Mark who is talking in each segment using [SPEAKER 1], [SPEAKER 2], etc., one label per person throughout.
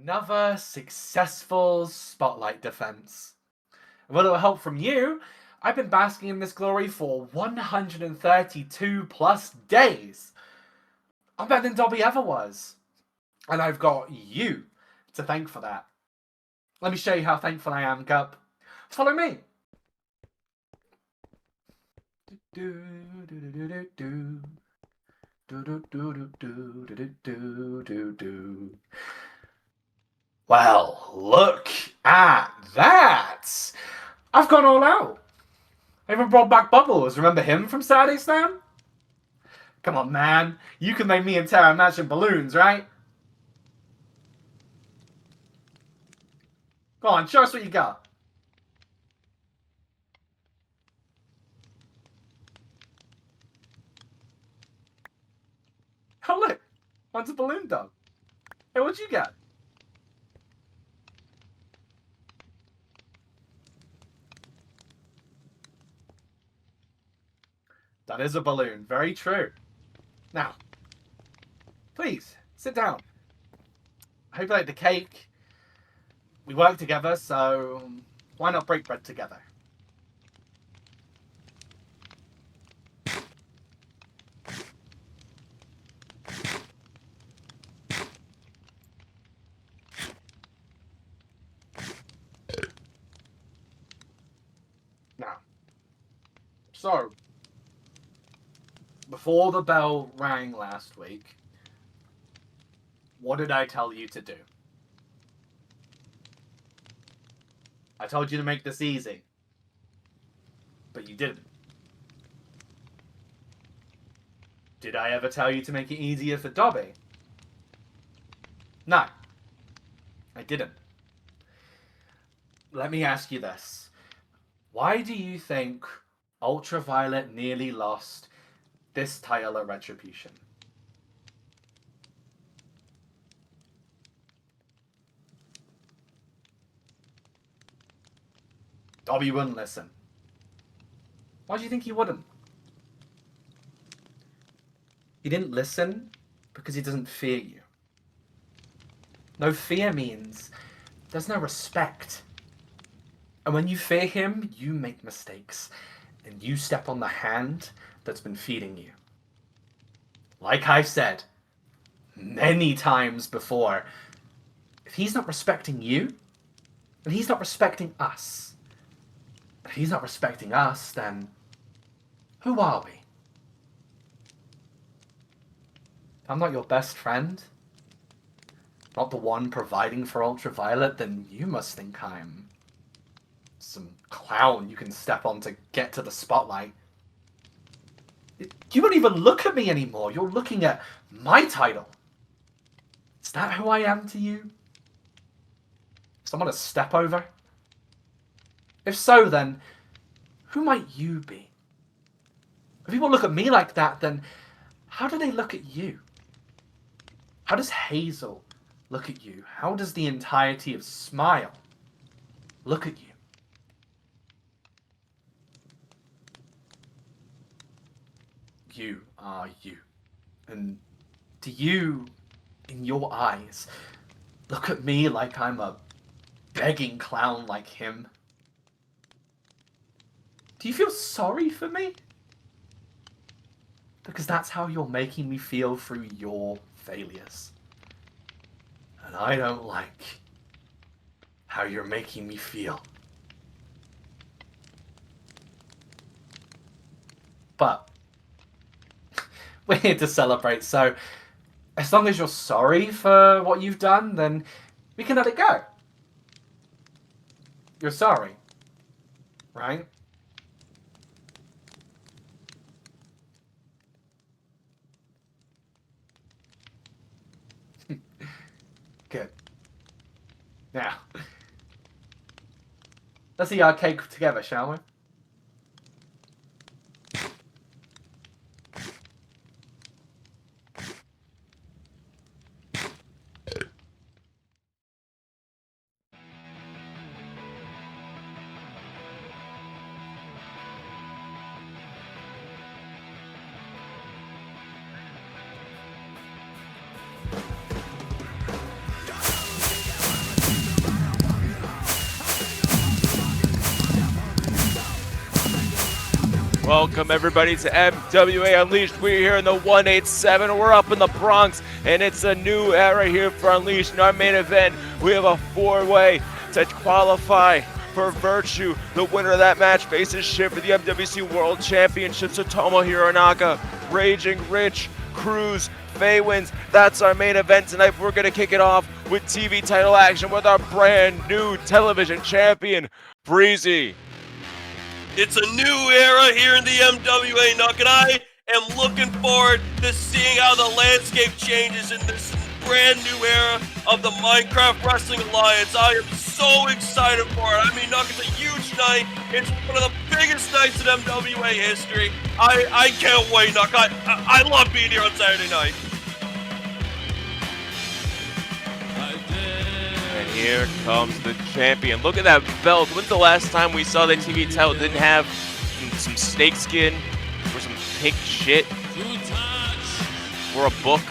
[SPEAKER 1] Another successful spotlight defense. With a little help from you, I've been basking in this glory for 132 plus days. I'm better than Dobby ever was. And I've got you to thank for that. Let me show you how thankful I am, Gup. Follow me. Well, look at that! I've gone all out. I even brought back Bubbles. Remember him from Saturday Slam? Come on, man. You can make me and Tarah matching balloons, right? Go on, show us what you got. Oh, look. One's a balloon dog. Hey, what'd you get? That is a balloon. Very true. Now, please, sit down. I hope you like the cake. We work together, so why not break bread together? Now, so, before the bell rang last week, what did I tell you to do? I told you to make this easy. But you didn't. Did I ever tell you to make it easier for Dobby? No. I didn't. Let me ask you this. Why do you think Ultraviolet nearly lost this title at Retribution? Dobby wouldn't listen. Why do you think he wouldn't? He didn't listen because he doesn't fear you. No fear means there's no respect. And when you fear him, you make mistakes. And you step on the hand that's been feeding you. Like I've said many times before, if he's not respecting you, then he's not respecting us. If he's not respecting us, then who are we? If I'm not your best friend, not the one providing for Ultraviolet, then you must think I'm some clown you can step on to get to the spotlight. You won't even look at me anymore. You're looking at my title. Is that who I am to you? Someone to step over? If so, then who might you be? If people look at me like that, then how do they look at you? How does Hazel look at you? How does the entirety of Smile look at you? You are you. And do you, in your eyes, look at me like I'm a begging clown like him? Do you feel sorry for me? Because that's how you're making me feel through your failures. And I don't like how you're making me feel. But we're here to celebrate, so as long as you're sorry for what you've done, then we can let it go. You're sorry, right? Good. Now, let's eat our cake together, shall we?
[SPEAKER 2] Welcome everybody to MWA Unleashed. We're here in the 187. We're up in the Bronx, and it's a new era here for Unleashed. In our main event, we have a four-way to qualify for Virtue. The winner of that match faces Shiff for the MWC World Championship. Tsutomu, Hironaka, Raging Rich, Cruz, Faywind. That's our main event tonight. We're gonna kick it off with TV title action with our brand new television champion, Bhreezy.
[SPEAKER 3] It's a new era here in the MWA, Nuck, and I am looking forward to seeing how the landscape changes in this brand new era of the Minecraft Wrestling Alliance. I am so excited for it. I mean, Nuck, it's a huge night. It's one of the biggest nights in MWA history. I can't wait, Nuck. I love being here on Saturday night.
[SPEAKER 2] And here comes the champion. Look at that belt. When's the last time we saw the TV title didn't have some snakeskin or some pink shit or a book?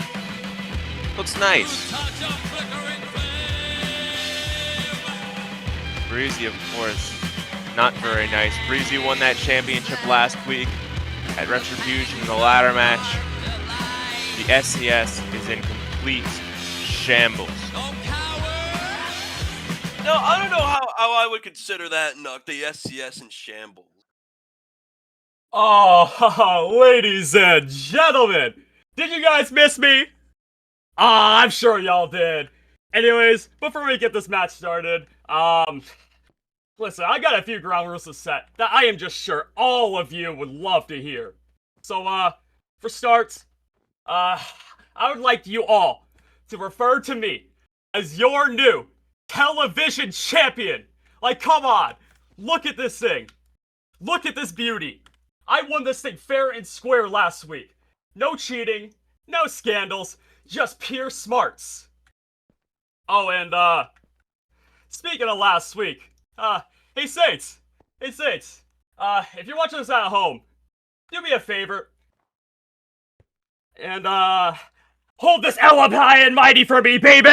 [SPEAKER 2] Looks nice. Bhreezy, of course, not very nice. Bhreezy won that championship last week at Retribution in the ladder match. The SCS is in complete shambles.
[SPEAKER 3] No, I don't know how I would consider that, Nuck, the SCS in shambles.
[SPEAKER 4] Oh, ladies and gentlemen, did you guys miss me? I'm sure y'all did. Anyways, before we get this match started, listen, I got a few ground rules to set that I am just sure all of you would love to hear. So, for starts, I would like you all to refer to me as your new television champion. Like, come on, look at this thing. Look at this beauty. I won this thing fair and square last week. No cheating, no scandals, just pure smarts. Oh, and, speaking of last week, hey Saints, if you're watching this at home, do me a favor, and, hold this L up high and mighty for me, baby!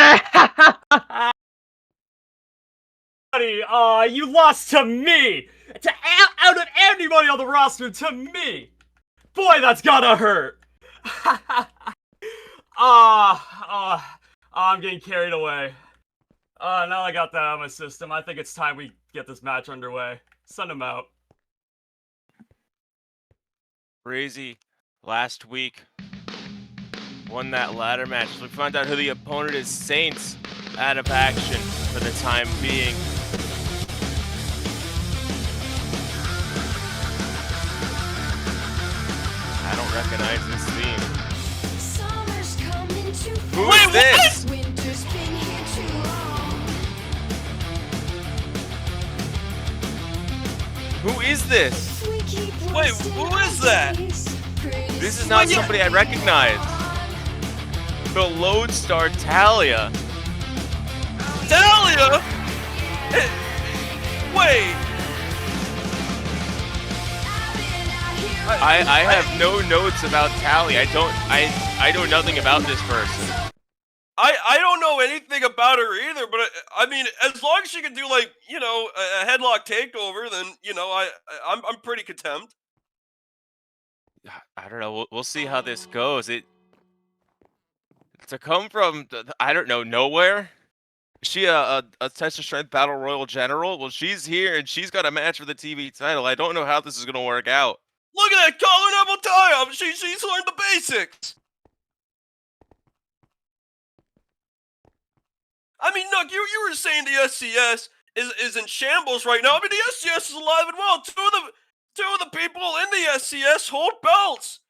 [SPEAKER 4] You lost to me! Out of anybody on the roster, to me! Boy, that's gotta hurt! I'm getting carried away. Now I got that out of my system, I think it's time we get this match underway. Send him out.
[SPEAKER 2] Bhreezy, last week, won that ladder match. We found out who the opponent is. Saints out of action for the time being. I don't recognize this theme. Who is this? Who is this?
[SPEAKER 3] Wait, who is that?
[SPEAKER 2] This is not somebody I recognize. The Lodestar Talia.
[SPEAKER 3] Talia? Wait.
[SPEAKER 2] I have no notes about Talia. I know nothing about this person.
[SPEAKER 3] I don't know anything about her either, but I mean, as long as she can do, like, you know, a headlock takeover, then, you know, I'm pretty content.
[SPEAKER 2] I don't know. We'll see how this goes. To come from I don't know, nowhere. Is she a test of strength battle royal general? Well, she's here and she's got a match for the TV title. I don't know how this is gonna work out.
[SPEAKER 3] Look at that collar double tie-up. She's learned the basics. I mean, look, you were saying the SCS is in shambles right now. I mean, the SCS is alive and well. Two of the people in the SCS hold belts.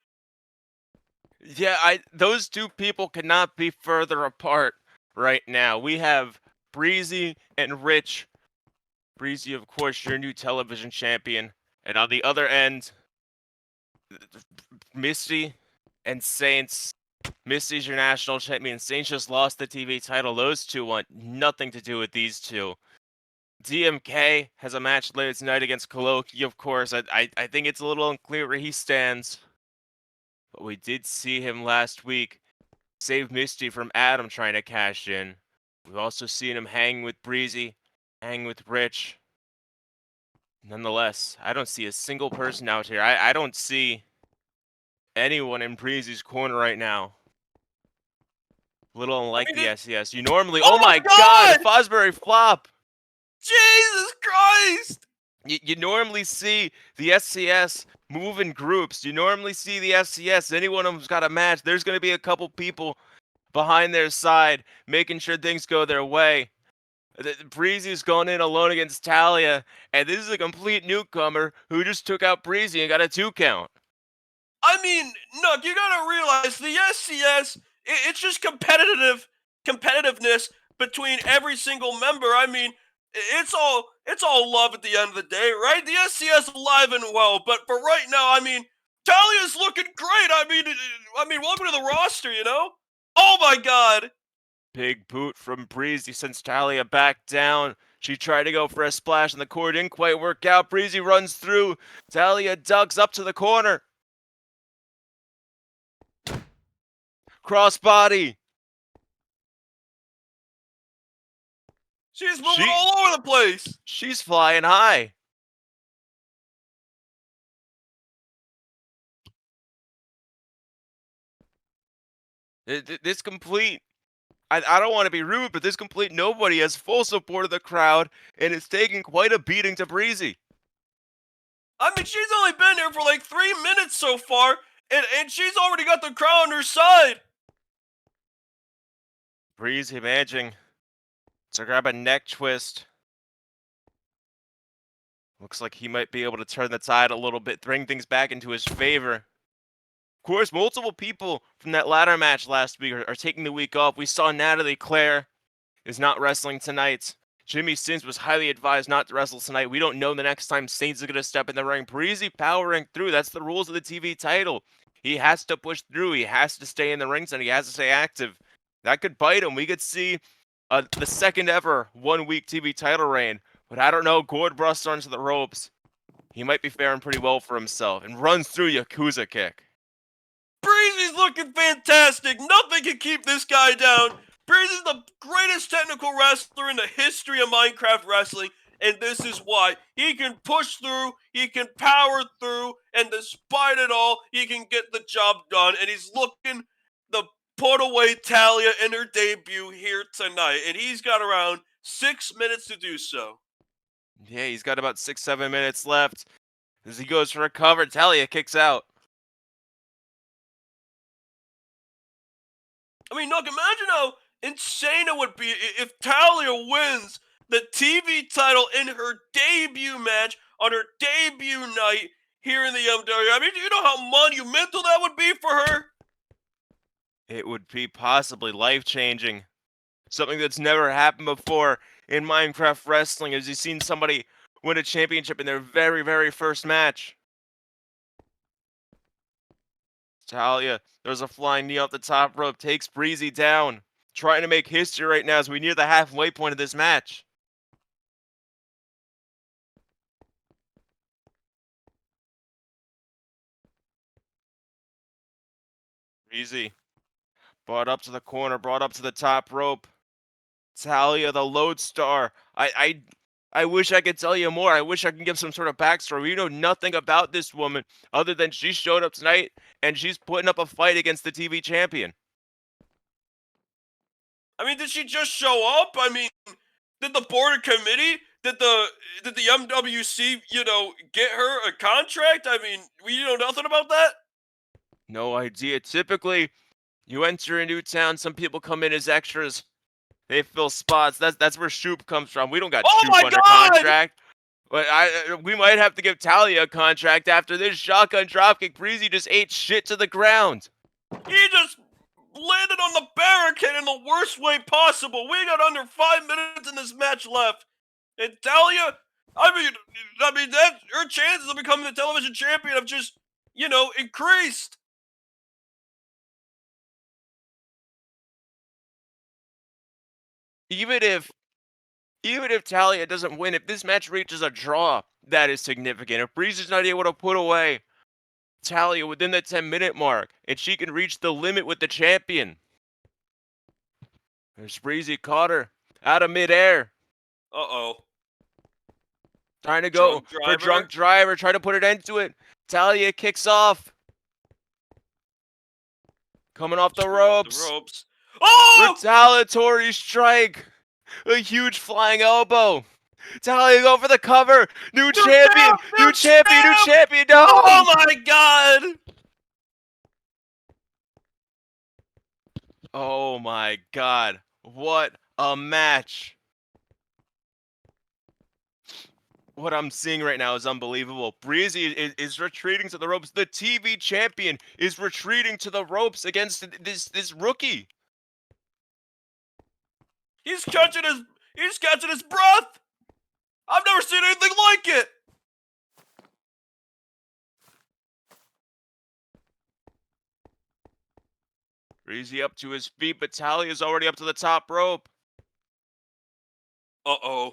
[SPEAKER 2] Yeah, those two people cannot be further apart right now. We have Bhreezy and Rich. Bhreezy, of course, your new television champion. And on the other end, Misty and Saints. Misty's your national champion. Saints just lost the TV title. Those two want nothing to do with these two. DMK has a match later tonight against Kholoki, of course. I think it's a little unclear where he stands. But we did see him last week save Misty from Adam trying to cash in. We've also seen him hang with Bhreezy, hang with Rich. Nonetheless, I don't see a single person out here. I don't see anyone in Bhreezy's corner right now. Little unlike the SES. You normally. Oh my God! Fosbury flop!
[SPEAKER 3] Jesus Christ!
[SPEAKER 2] You normally see the SCS move in groups. You normally see the SCS. Any one of them's got a match. There's going to be a couple people behind their side, making sure things go their way. Bhreezy's going in alone against Talia, and this is a complete newcomer who just took out Bhreezy and got a 2 count.
[SPEAKER 3] I mean, Nook, you gotta realize the SCS, it's just competitiveness between every single member. I mean, it's all love at the end of the day, right? The SCS alive and well, but for right now, I mean, Talia's looking great. I mean, welcome to the roster, you know? Oh my God!
[SPEAKER 2] Big boot from Bhreezy sends Talia back down. She tried to go for a splash in the corner, didn't quite work out. Bhreezy runs through. Talia ducks up to the corner. Crossbody.
[SPEAKER 3] She's moving all over the place.
[SPEAKER 2] She's flying high. This complete. I don't want to be rude, but this complete nobody has full support of the crowd, and it's taking quite a beating to Bhreezy.
[SPEAKER 3] I mean, she's only been here for like 3 minutes so far, and she's already got the crowd on her side.
[SPEAKER 2] Bhreezy managing to grab a neck twist. Looks like he might be able to turn the tide a little bit, bring things back into his favor. Of course, multiple people from that ladder match last week are taking the week off. We saw Natalie Claire is not wrestling tonight. Jimmy Sins was highly advised not to wrestle tonight. We don't know the next time Saints is going to step in the ring. Bhreezy powering through. That's the rules of the TV title. He has to push through. He has to stay in the ring, and he has to stay active. That could bite him. We could see the second ever 1 week TV title reign. But I don't know. Gord busts onto the ropes. He might be faring pretty well for himself and runs through Yakuza kick.
[SPEAKER 3] Bhreezy's looking fantastic. Nothing can keep this guy down. Bhreezy's the greatest technical wrestler in the history of Minecraft wrestling, and this is why. He can push through, he can power through, and despite it all, he can get the job done, and he's looking to put away Talia in her debut here tonight, and he's got around 6 minutes to do so.
[SPEAKER 2] Yeah, he's got about 6-7 minutes left. As he goes for a cover, Talia kicks out.
[SPEAKER 3] I mean, look, imagine how insane it would be if Talia wins the TV title in her debut match on her debut night here in the MW. I mean, do you know how monumental that would be for her?
[SPEAKER 2] It would be possibly life-changing. Something that's never happened before in Minecraft wrestling. As you've seen somebody win a championship in their very, very first match. Talia, there's a flying knee off the top rope, takes Bhreezy down. Trying to make history right now as we near the halfway point of this match. Bhreezy brought up to the corner, brought up to the top rope. Talia, the lodestar. I wish I could tell you more. I wish I could give some sort of backstory. We know nothing about this woman other than she showed up tonight and she's putting up a fight against the TV champion.
[SPEAKER 3] I mean, did she just show up? I mean, did the board of committee, did the MWC, get her a contract? I mean, we know nothing about that?
[SPEAKER 2] No idea. Typically, you enter a new town, some people come in as extras. They fill spots. That's where Shoop comes from. We don't got Shoop under contract. But we might have to give Talia a contract after this shotgun dropkick. Bhreezy just ate shit to the ground.
[SPEAKER 3] He just landed on the barricade in the worst way possible. We got under 5 minutes in this match left. And Talia, I mean that her chances of becoming the television champion have just, increased.
[SPEAKER 2] Even if Talia doesn't win, if this match reaches a draw, that is significant. If Bhreezy's not able to put away Talia within the 10-minute mark, and she can reach the limit with the champion. There's Bhreezy, caught her out of midair.
[SPEAKER 3] Uh-oh.
[SPEAKER 2] Trying to go for drunk driver, trying to put an end to it. Talia kicks off. Coming off the ropes.
[SPEAKER 3] Oh!
[SPEAKER 2] Retaliatory strike. A huge flying elbow. Talia go for the cover. New champion. New champion. No!
[SPEAKER 3] Oh my god!
[SPEAKER 2] Oh my god. What a match. What I'm seeing right now is unbelievable. Bhreezy is retreating to the ropes. The TV champion is retreating to the ropes against this rookie.
[SPEAKER 3] He's catching his breath! I've never seen anything like it!
[SPEAKER 2] Bhreezy up to his feet, but Talia's already up to the top rope.
[SPEAKER 3] Uh-oh.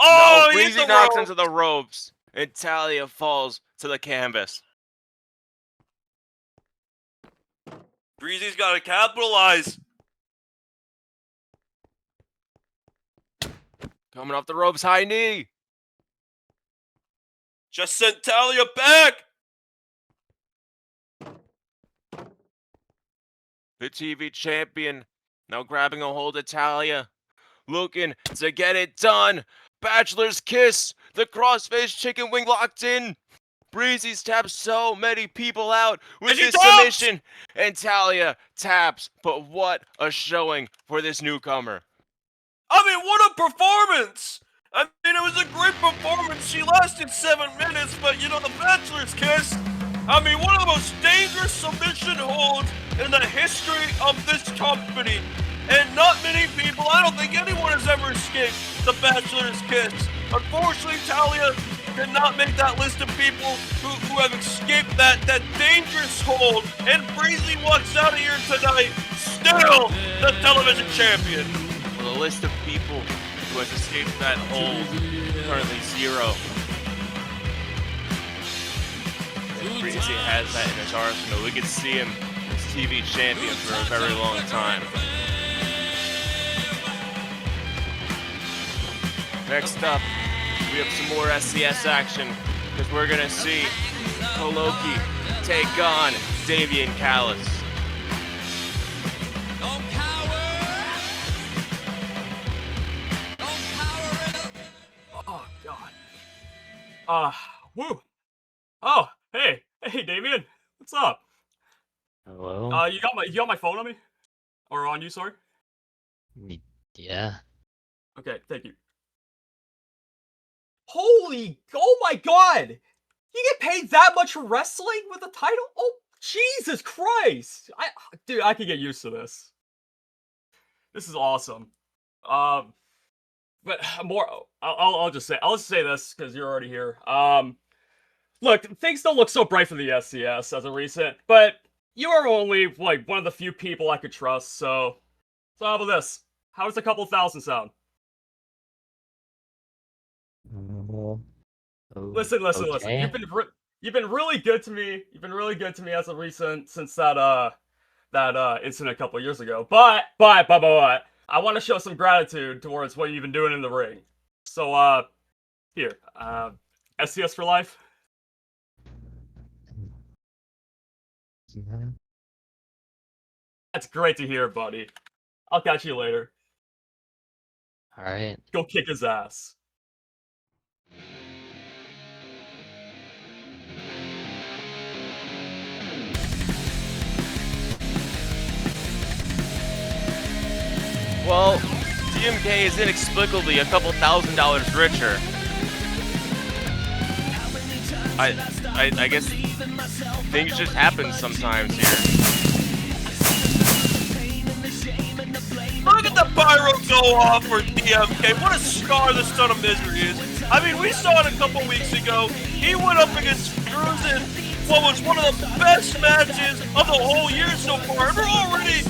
[SPEAKER 3] Oh,
[SPEAKER 2] no,
[SPEAKER 3] he hit
[SPEAKER 2] Bhreezy
[SPEAKER 3] the
[SPEAKER 2] knocks
[SPEAKER 3] rope.
[SPEAKER 2] into the ropes, and Talia falls to the canvas.
[SPEAKER 3] Bhreezy's got to capitalize.
[SPEAKER 2] Coming off the ropes, high knee.
[SPEAKER 3] Just sent Talia back.
[SPEAKER 2] The TV champion now grabbing a hold of Talia, looking to get it done. Bachelor's kiss, the crossface chicken wing locked in. Bhreezy's tapped so many people out with this submission, and Talia taps. But what a showing for this newcomer.
[SPEAKER 3] I mean, what a performance! I mean, it was a great performance. She lasted 7 minutes, but you know, the Bachelor's kiss, I mean, one of the most dangerous submission holds in the history of this company. And not many people, I don't think anyone has ever escaped the Bachelor's kiss. Unfortunately, Talia did not make that list of people who have escaped that dangerous hold. And Bhreezy walks out of here tonight, still the television champion.
[SPEAKER 2] Well, the list of people who has escaped that hold, currently 0. And Bhreezy has that in his arsenal. We could see him as TV champion for a very long time. Next up, we have some more SCS action, because we're going to see Kholoki take on Damien Callis.
[SPEAKER 4] Oh, God. Woo. Oh, hey, Damien. What's up?
[SPEAKER 5] Hello?
[SPEAKER 4] You got my phone on me? Or on you, sorry?
[SPEAKER 5] Yeah.
[SPEAKER 4] Okay, thank you. Oh my god! You get paid that much for wrestling with a title? Oh, Jesus Christ! Dude, I can get used to this. This is awesome. But more, I'll just say this, because you're already here. Look, things don't look so bright for the SCS as of recent, but you are only, like, one of the few people I could trust, so how about this? How does a couple thousand sound? Listen.
[SPEAKER 5] Okay.
[SPEAKER 4] You've been really good to me. You've been really good to me as of recent, since that incident a couple years ago. But I want to show some gratitude towards what you've been doing in the ring. So here, SCS for life.
[SPEAKER 5] Yeah.
[SPEAKER 4] That's great to hear, buddy. I'll catch you later.
[SPEAKER 5] Alright.
[SPEAKER 4] Go kick his ass.
[SPEAKER 2] Well, DMK is inexplicably a couple $1,000s richer. I guess things just happen sometimes here.
[SPEAKER 3] Look at the pyro go off for DMK. What a star the Son of Misery is. I mean, we saw it a couple weeks ago. He went up against Cruz in what was one of the best matches of the whole year so far. And we're already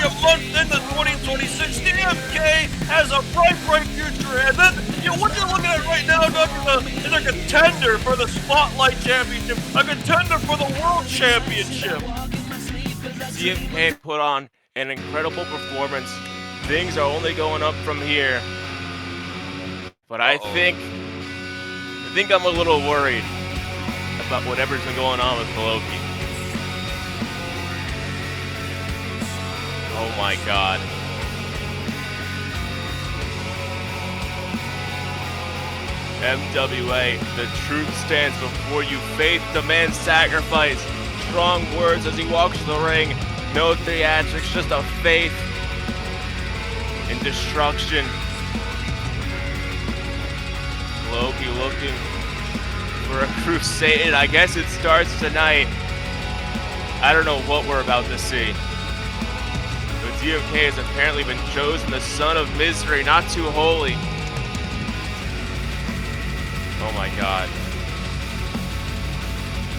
[SPEAKER 3] a month into 2026. DMK has a bright future ahead. Then, you know, what you're looking at right now is a contender for the Spotlight Championship, a contender for the World Championship.
[SPEAKER 2] DMK put on an incredible performance Things are only going up from here. But I think I'm a little worried about whatever's been going on with Kholoki. Oh my god. MWA, the truth stands before you. Faith demands sacrifice. Strong words as he walks to the ring. No theatrics, just a faith in destruction. Kholoki looking for a crusade. I guess it starts tonight. I don't know what we're about to see. But DMK has apparently been chosen the son of misery, not too holy. Oh my god.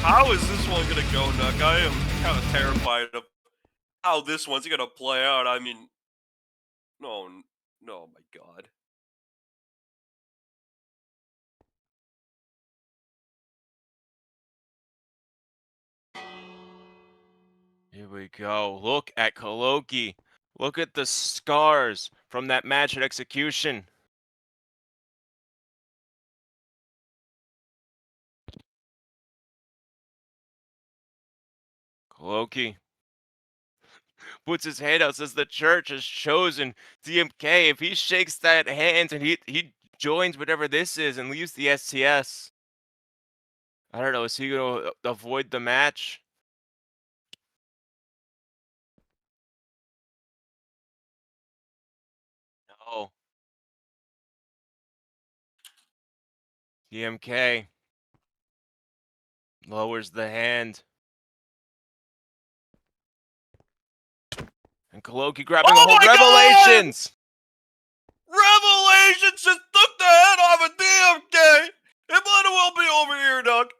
[SPEAKER 3] How is this one gonna go, Nuck? I am kind of terrified of how this one's gonna play out. I mean, no, my god.
[SPEAKER 2] Here we go. Look at Kholoki. Look at the scars from that match at Execution. Kholoki puts his hand out, says the church has chosen DMK. If he shakes that hand and he joins whatever this is and leaves the STS, I don't know, is he going to avoid the match? No. DMK lowers the hand. And Kholoki grabbing a
[SPEAKER 3] Oh
[SPEAKER 2] hold.
[SPEAKER 3] my God!
[SPEAKER 2] Revelations!
[SPEAKER 3] Revelations just took the head off of DMK! It might as well be over here, Nuck.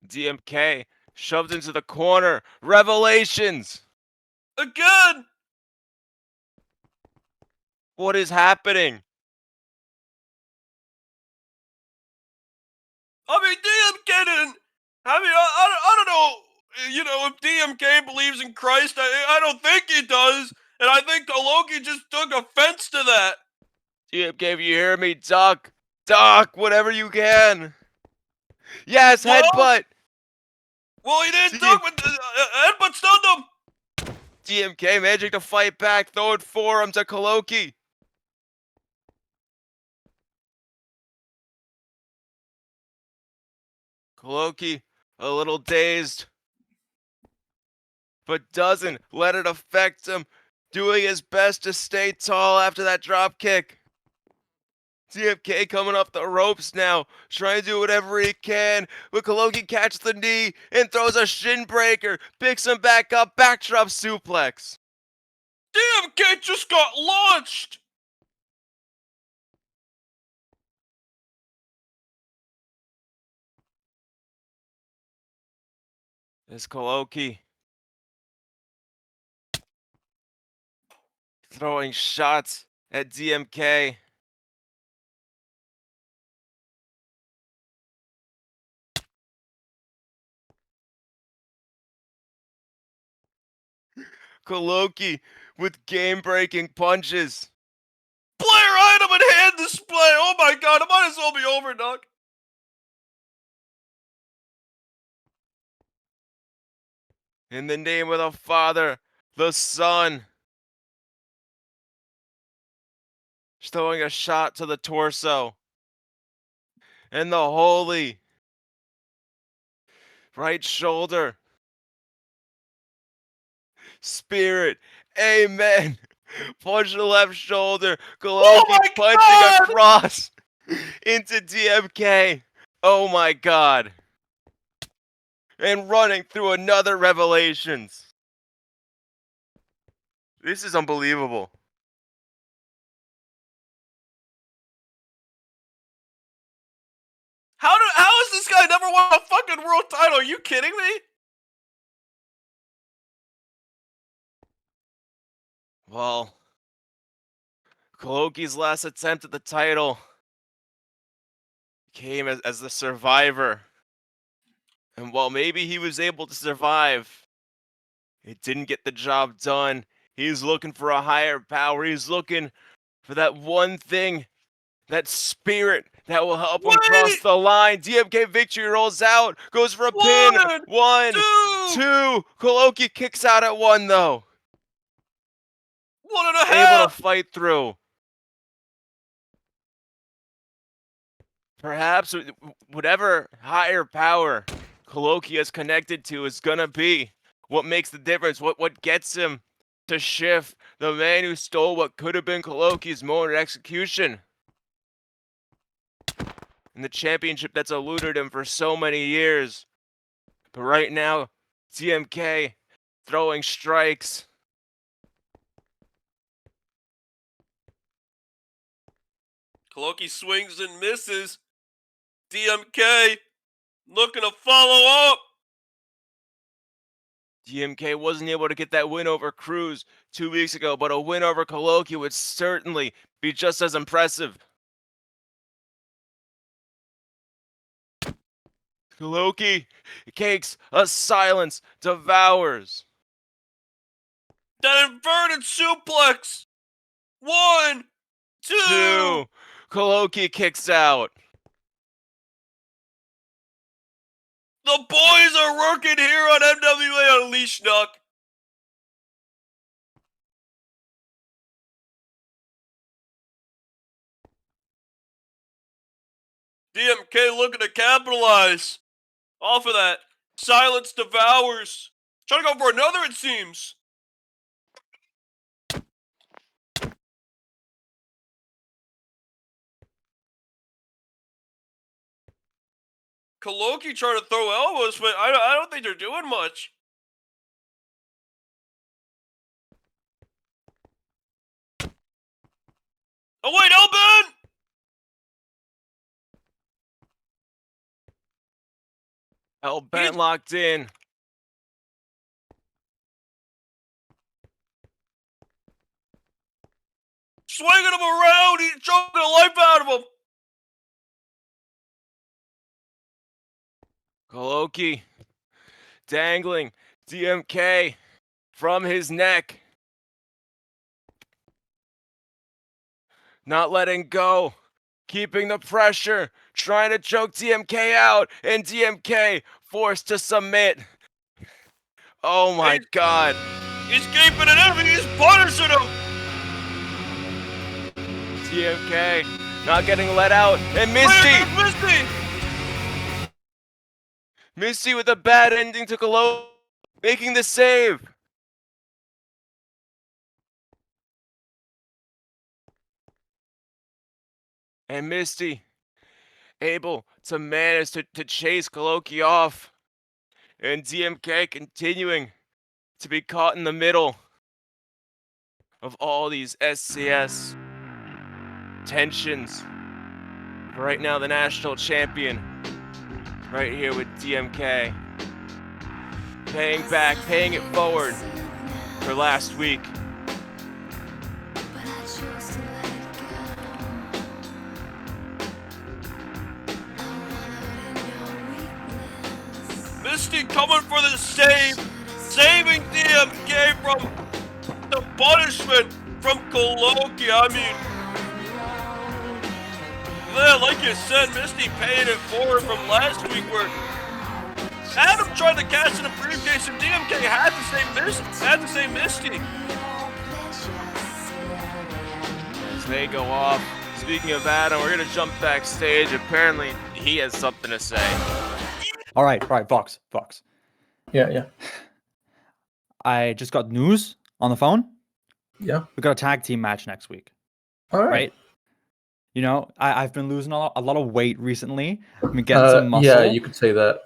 [SPEAKER 2] DMK shoved into the corner. Revelations!
[SPEAKER 3] Again!
[SPEAKER 2] What is happening?
[SPEAKER 3] I mean, DMK didn't. I mean, I don't know. You know, if DMK believes in Christ, I don't think he does. And I think Kholoki just took offense to that.
[SPEAKER 2] DMK, if you hear me, duck. Duck, whatever you can. Yes,
[SPEAKER 3] Well,
[SPEAKER 2] headbutt.
[SPEAKER 3] Well, he didn't duck, but headbutt stunned him.
[SPEAKER 2] DMK managing to fight back, throwing forearm to Kholoki. Kholoki, a little dazed, but doesn't let it affect him, doing his best to stay tall after that drop kick. DMK coming off the ropes now, trying to do whatever he can, but Kholoki catches the knee and throws a shin breaker, picks him back up, backdrop suplex.
[SPEAKER 3] DMK just got launched.
[SPEAKER 2] It's Kholoki throwing shots at DMK. Kholoki with game-breaking punches.
[SPEAKER 3] Player item and hand display. Oh my god, it might as well be over, Doc.
[SPEAKER 2] In the name of the Father, the Son. Throwing a shot to the torso. And the holy right shoulder. Spirit. Amen. Punch the left shoulder. Kholoki punching across into DMK. Oh my god. And running through another Revelations. This is unbelievable.
[SPEAKER 3] How has this guy never won a fucking world title? Are you kidding me?
[SPEAKER 2] Well, Kholoki's last attempt at the title came as the survivor. And while maybe he was able to survive, it didn't get the job done. He's looking for a higher power. He's looking for that one thing, that spirit that will help him cross the line. DMK victory rolls out, goes for a pin. 1, 2. Kholoki kicks out at 1 though.
[SPEAKER 3] 1.5.
[SPEAKER 2] Able to fight through. Perhaps whatever higher power Kholoki is connected to is gonna be what makes the difference, what gets him to Shiff, the man who stole what could have been Kholoki's moment of execution. And the championship that's eluded him for so many years. But right now, DMK throwing strikes.
[SPEAKER 3] Kholoki swings and misses. DMK looking to follow up.
[SPEAKER 2] DMK wasn't able to get that win over Cruz 2 weeks ago, but a win over Kholoki would certainly be just as impressive. Kholoki cakes a silence, devours.
[SPEAKER 3] That inverted suplex. 1, 2.
[SPEAKER 2] Kholoki kicks out.
[SPEAKER 3] The boys are working here on MWA Unleashed, Nuck. DMK looking to capitalize off of that. Silence devours. Trying to go for another, it seems. Kholoki trying to throw elbows, but I don't think they're doing much. Oh wait, Elben!
[SPEAKER 2] Elben locked in.
[SPEAKER 3] Swinging him around, he's choking the life out of him.
[SPEAKER 2] Kholoki dangling DMK from his neck. Not letting go. Keeping the pressure. Trying to choke DMK out. And DMK forced to submit. Oh my God.
[SPEAKER 3] He's keeping it in. He's punishing him.
[SPEAKER 2] DMK not getting let out. And Misty. Misty with a bad ending to Kholoki. Making the save. And Misty able to manage to chase Kholoki off. And DMK continuing to be caught in the middle of all these SCS tensions. Right now, the national champion, right here with DMK, paying back, paying it forward for last week.
[SPEAKER 3] Misty coming for the save, saving DMK from the punishment from Kholoki. I mean, yeah, like you said, Misty paying it forward from last week where Adam tried to cash in a briefcase and DMK had the same Misty.
[SPEAKER 2] As they go off. Speaking of Adam, we're gonna jump backstage. Apparently, he has something to say.
[SPEAKER 6] All right, Vox.
[SPEAKER 1] Yeah.
[SPEAKER 6] I just got news on the phone.
[SPEAKER 1] Yeah.
[SPEAKER 6] We got a tag team match next week.
[SPEAKER 1] All
[SPEAKER 6] Right? You know, I've been losing a lot of weight recently. I've been getting some muscle.
[SPEAKER 1] Yeah, you could say that.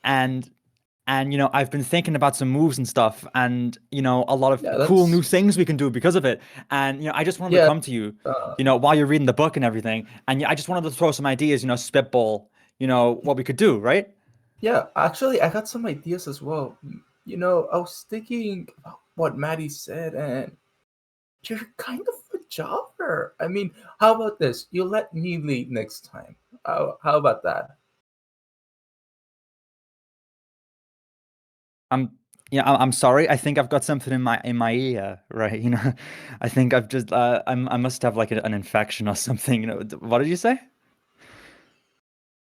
[SPEAKER 6] And you know, I've been thinking about some moves and stuff, and you know, a lot of
[SPEAKER 1] Yeah,
[SPEAKER 6] cool
[SPEAKER 1] that's-
[SPEAKER 6] new things we can do because of it. And you know, I just wanted to come to you, you know, while you're reading the book and everything, and I just wanted to throw some ideas, you know, spitball, you know, what we could do, right?
[SPEAKER 1] Yeah, actually, I got some ideas as well. You know, I was thinking about what Matty said, and you're kind of a jobber. I mean, how about this? You let me lead next time.
[SPEAKER 7] How about that?
[SPEAKER 6] I'm sorry. I think I've got something in my ear, right? I think I've just I must have like an infection or something. What did you say?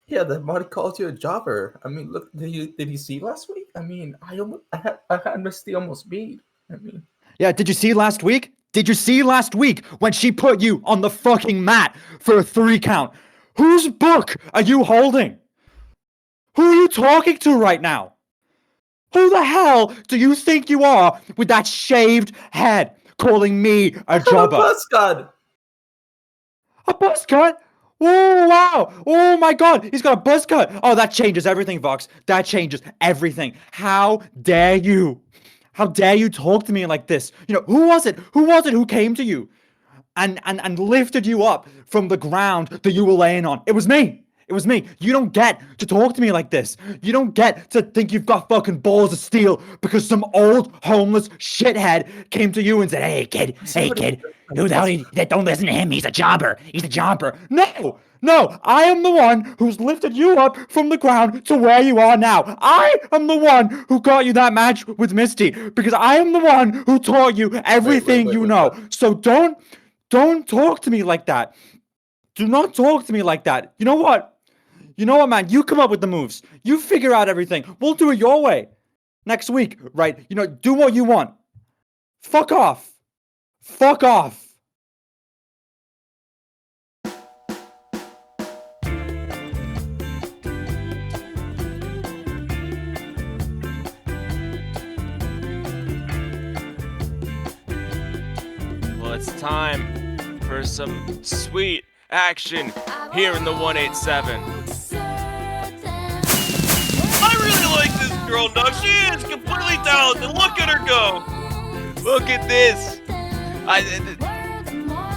[SPEAKER 7] Yeah, the Marty called you a jobber. I mean, look, did you see last week? I mean, I had Misty almost beat. I mean,
[SPEAKER 6] yeah, did you see last week? Did you see last week when she put you on the fucking mat for a 3 count? Whose book are you holding? Who are you talking to right now? Who the hell do you think you are with that shaved head calling me a jobber?
[SPEAKER 7] buzz cut.
[SPEAKER 6] A buzz cut? Oh, wow. Oh, my God. He's got a buzz cut. Oh, that changes everything, Vox. That changes everything. How dare you? How dare you talk to me like this? Who was it? Who was it who came to you and lifted you up from the ground that you were laying on? It was me. It was me. You don't get to talk to me like this. You don't get to think you've got fucking balls of steel because some old homeless shithead came to you and said, hey kid, who the hell, don't listen to him. He's a jobber. He's a jobber. No, I am the one who's lifted you up from the ground to where you are now. I am the one who got you that match with Misty because I am the one who taught you everything you know. So don't talk to me like that. Do not talk to me like that. You know what? Man? You come up with the moves. You figure out everything. We'll do it your way. Next week, right? Do what you want. Fuck off. Fuck off.
[SPEAKER 2] Well, it's time for some sweet action here in the 187.
[SPEAKER 3] I really like this girl, now. She is completely talented. Look at her go.
[SPEAKER 2] Look at this.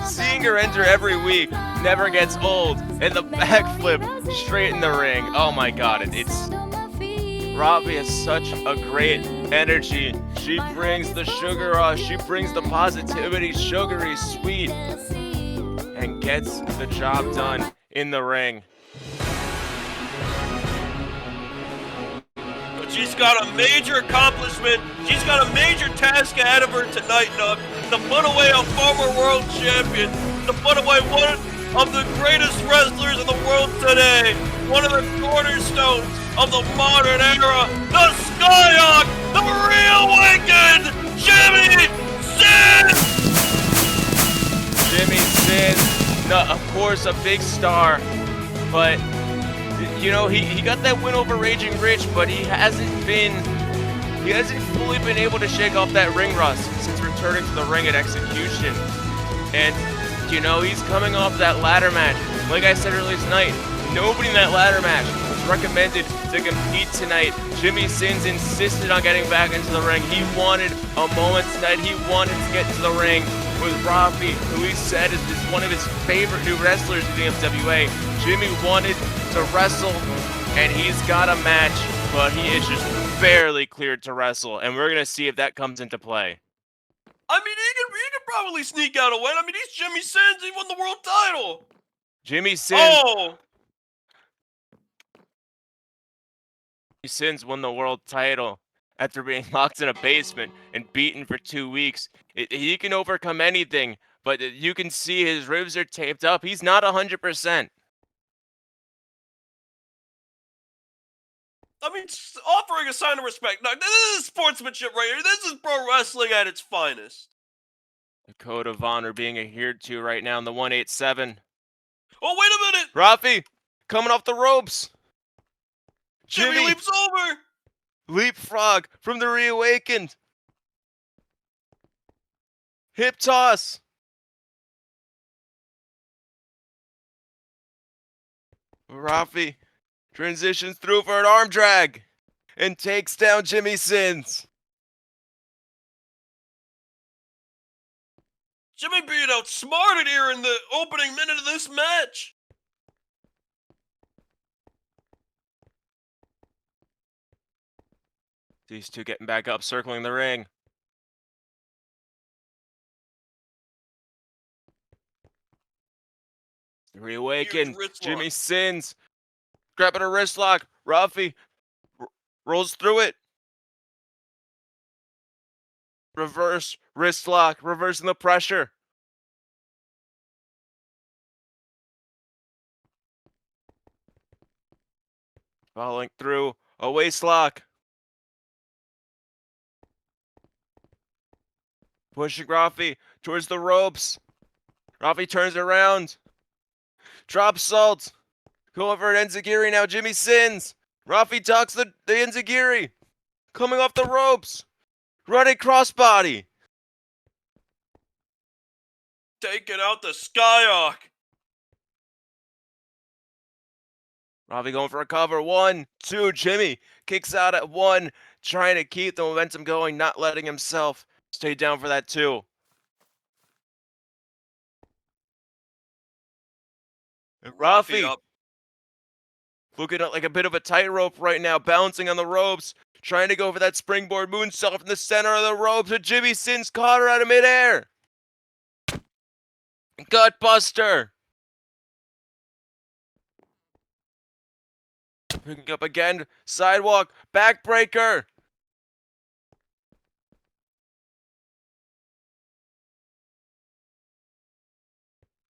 [SPEAKER 2] Seeing her enter every week never gets old. And the backflip straight in the ring. Oh my God, Rafi has such a great energy. She brings the sugar rush. She brings the positivity, sugary, sweet, and gets the job done in the ring.
[SPEAKER 3] But she's got a major accomplishment. She's got a major task ahead of her tonight, Nug. To put away a former world champion. To put away one of the greatest wrestlers in the world today. One of the cornerstones of the modern era. The Skyhawk, the reawakened Jimmy Sins!
[SPEAKER 2] Jimmy Sins, of course, a big star, but he got that win over Raging Rich, but he hasn't fully been able to shake off that ring rust since returning to the ring at Execution. And he's coming off that ladder match. Like I said earlier tonight, nobody in that ladder match was recommended to compete tonight. Jimmy Sins insisted on getting back into the ring. He wanted a moment tonight. He wanted to get into the ring with Rafi, who he said is one of his favorite new wrestlers in the MWA. Jimmy wanted to wrestle, and he's got a match, but he is just barely cleared to wrestle, and we're going to see if that comes into play.
[SPEAKER 3] I mean, he can probably sneak out a win. I mean, he's Jimmy Sins. He won the world title.
[SPEAKER 2] Jimmy Sins.
[SPEAKER 3] Oh!
[SPEAKER 2] Sins won the world title after being locked in a basement and beaten for 2 weeks. He can overcome anything, but you can see his ribs are taped up. He's not 100%.
[SPEAKER 3] I mean, offering a sign of respect. Now, this is sportsmanship right here. This is pro wrestling at its finest.
[SPEAKER 2] The code of honor being adhered to right now in the 187.
[SPEAKER 3] Oh, wait a minute!
[SPEAKER 2] Rafi, coming off the ropes.
[SPEAKER 3] Jimmy leaps over!
[SPEAKER 2] Leapfrog from the reawakened. Hip toss. Rafi transitions through for an arm drag and takes down Jimmy Sins.
[SPEAKER 3] Jimmy being outsmarted here in the opening minute of this match.
[SPEAKER 2] These two getting back up, circling the ring. Reawaken.
[SPEAKER 3] wrist
[SPEAKER 2] Jimmy
[SPEAKER 3] lock.
[SPEAKER 2] Sins. Grabbing a wrist lock. Rafi rolls through it. Reverse wrist lock. Reversing the pressure. Following through. A waist lock. Pushing Rafi towards the ropes. Rafi turns around. Drop salt. Go over at Enzigiri now. Jimmy Sins. Rafi tucks the Enzigiri. Coming off the ropes. Running crossbody.
[SPEAKER 3] Taking out the Skyhawk.
[SPEAKER 2] Rafi going for a cover. 1, 2. Jimmy kicks out at 1. Trying to keep the momentum going. Not letting himself stay down for that 2. And Rafi
[SPEAKER 3] up.
[SPEAKER 2] looking at like a bit of a tightrope right now. Bouncing on the ropes. Trying to go for that springboard moonsault in the center of the ropes. But Jimmy Sins caught her out of midair. Gutbuster. Picking up again. Sidewalk. Backbreaker.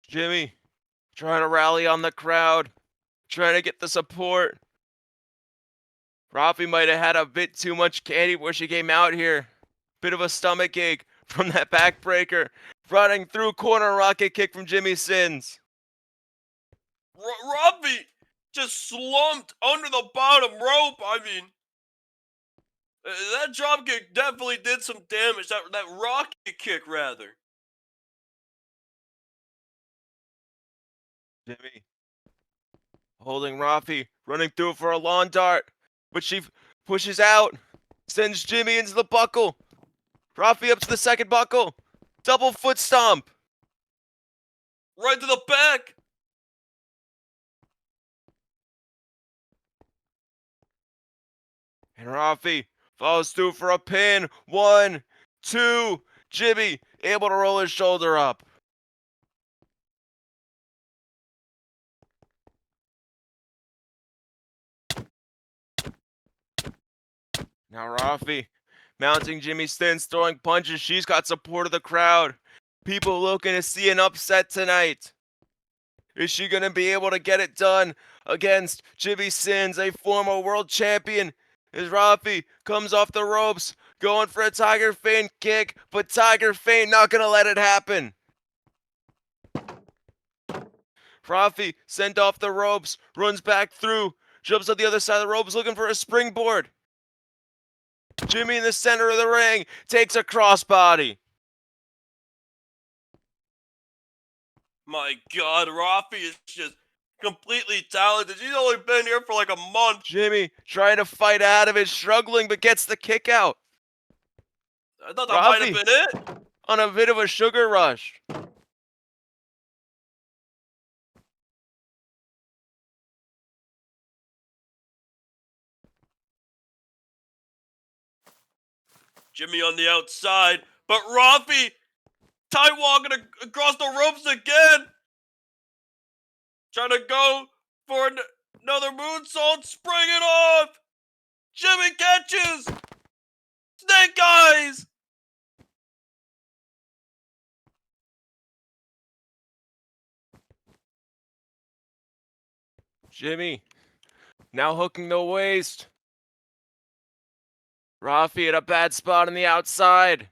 [SPEAKER 2] Jimmy trying to rally on the crowd. Trying to get the support. Rafi might have had a bit too much candy where she came out here. Bit of a stomach ache from that backbreaker. Running through corner rocket kick from Jimmy Sins.
[SPEAKER 3] Rafi just slumped under the bottom rope. I mean, that drop kick definitely did some damage. That rocket kick, rather.
[SPEAKER 2] Jimmy holding Rafi, running through for a lawn dart, but she pushes out, sends Jimmy into the buckle. Rafi up to the second buckle. Double foot stomp.
[SPEAKER 3] Right to the back.
[SPEAKER 2] And Rafi follows through for a pin. 1, 2. Jimmy able to roll his shoulder up. Now Rafi mounting Jimmy Sins, throwing punches. She's got support of the crowd. People looking to see an upset tonight. Is she going to be able to get it done against Jimmy Sins, a former world champion? As Rafi comes off the ropes, going for a Tiger Feint kick, but Tiger Feint not going to let it happen. Rafi sent off the ropes, runs back through, jumps on the other side of the ropes, looking for a springboard. Jimmy in the center of the ring takes a crossbody.
[SPEAKER 3] My God, Rafi is just completely talented. She's only been here for like a month.
[SPEAKER 2] Jimmy trying to fight out of it, struggling, but gets the kick out.
[SPEAKER 3] I thought that might have been it.
[SPEAKER 2] On a bit of a sugar rush.
[SPEAKER 3] Jimmy on the outside, but Rafi tight walking across the ropes again. Trying to go for another moonsault, spring it off. Jimmy catches. Snake eyes.
[SPEAKER 2] Jimmy now hooking the waist. Rafi at a bad spot on the outside.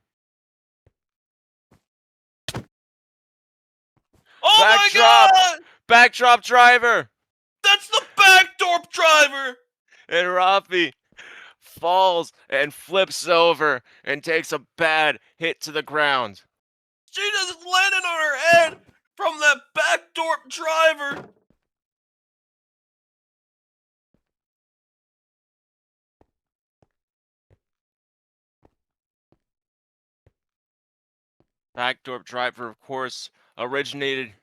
[SPEAKER 3] Oh
[SPEAKER 2] Backdrop.
[SPEAKER 3] my God!
[SPEAKER 2] Backdrop driver.
[SPEAKER 3] That's the backdoor driver.
[SPEAKER 2] And Rafi falls and flips over and takes a bad hit to the ground.
[SPEAKER 3] She just landed on her head from that backdoor driver.
[SPEAKER 2] Backdoor driver, of course, originated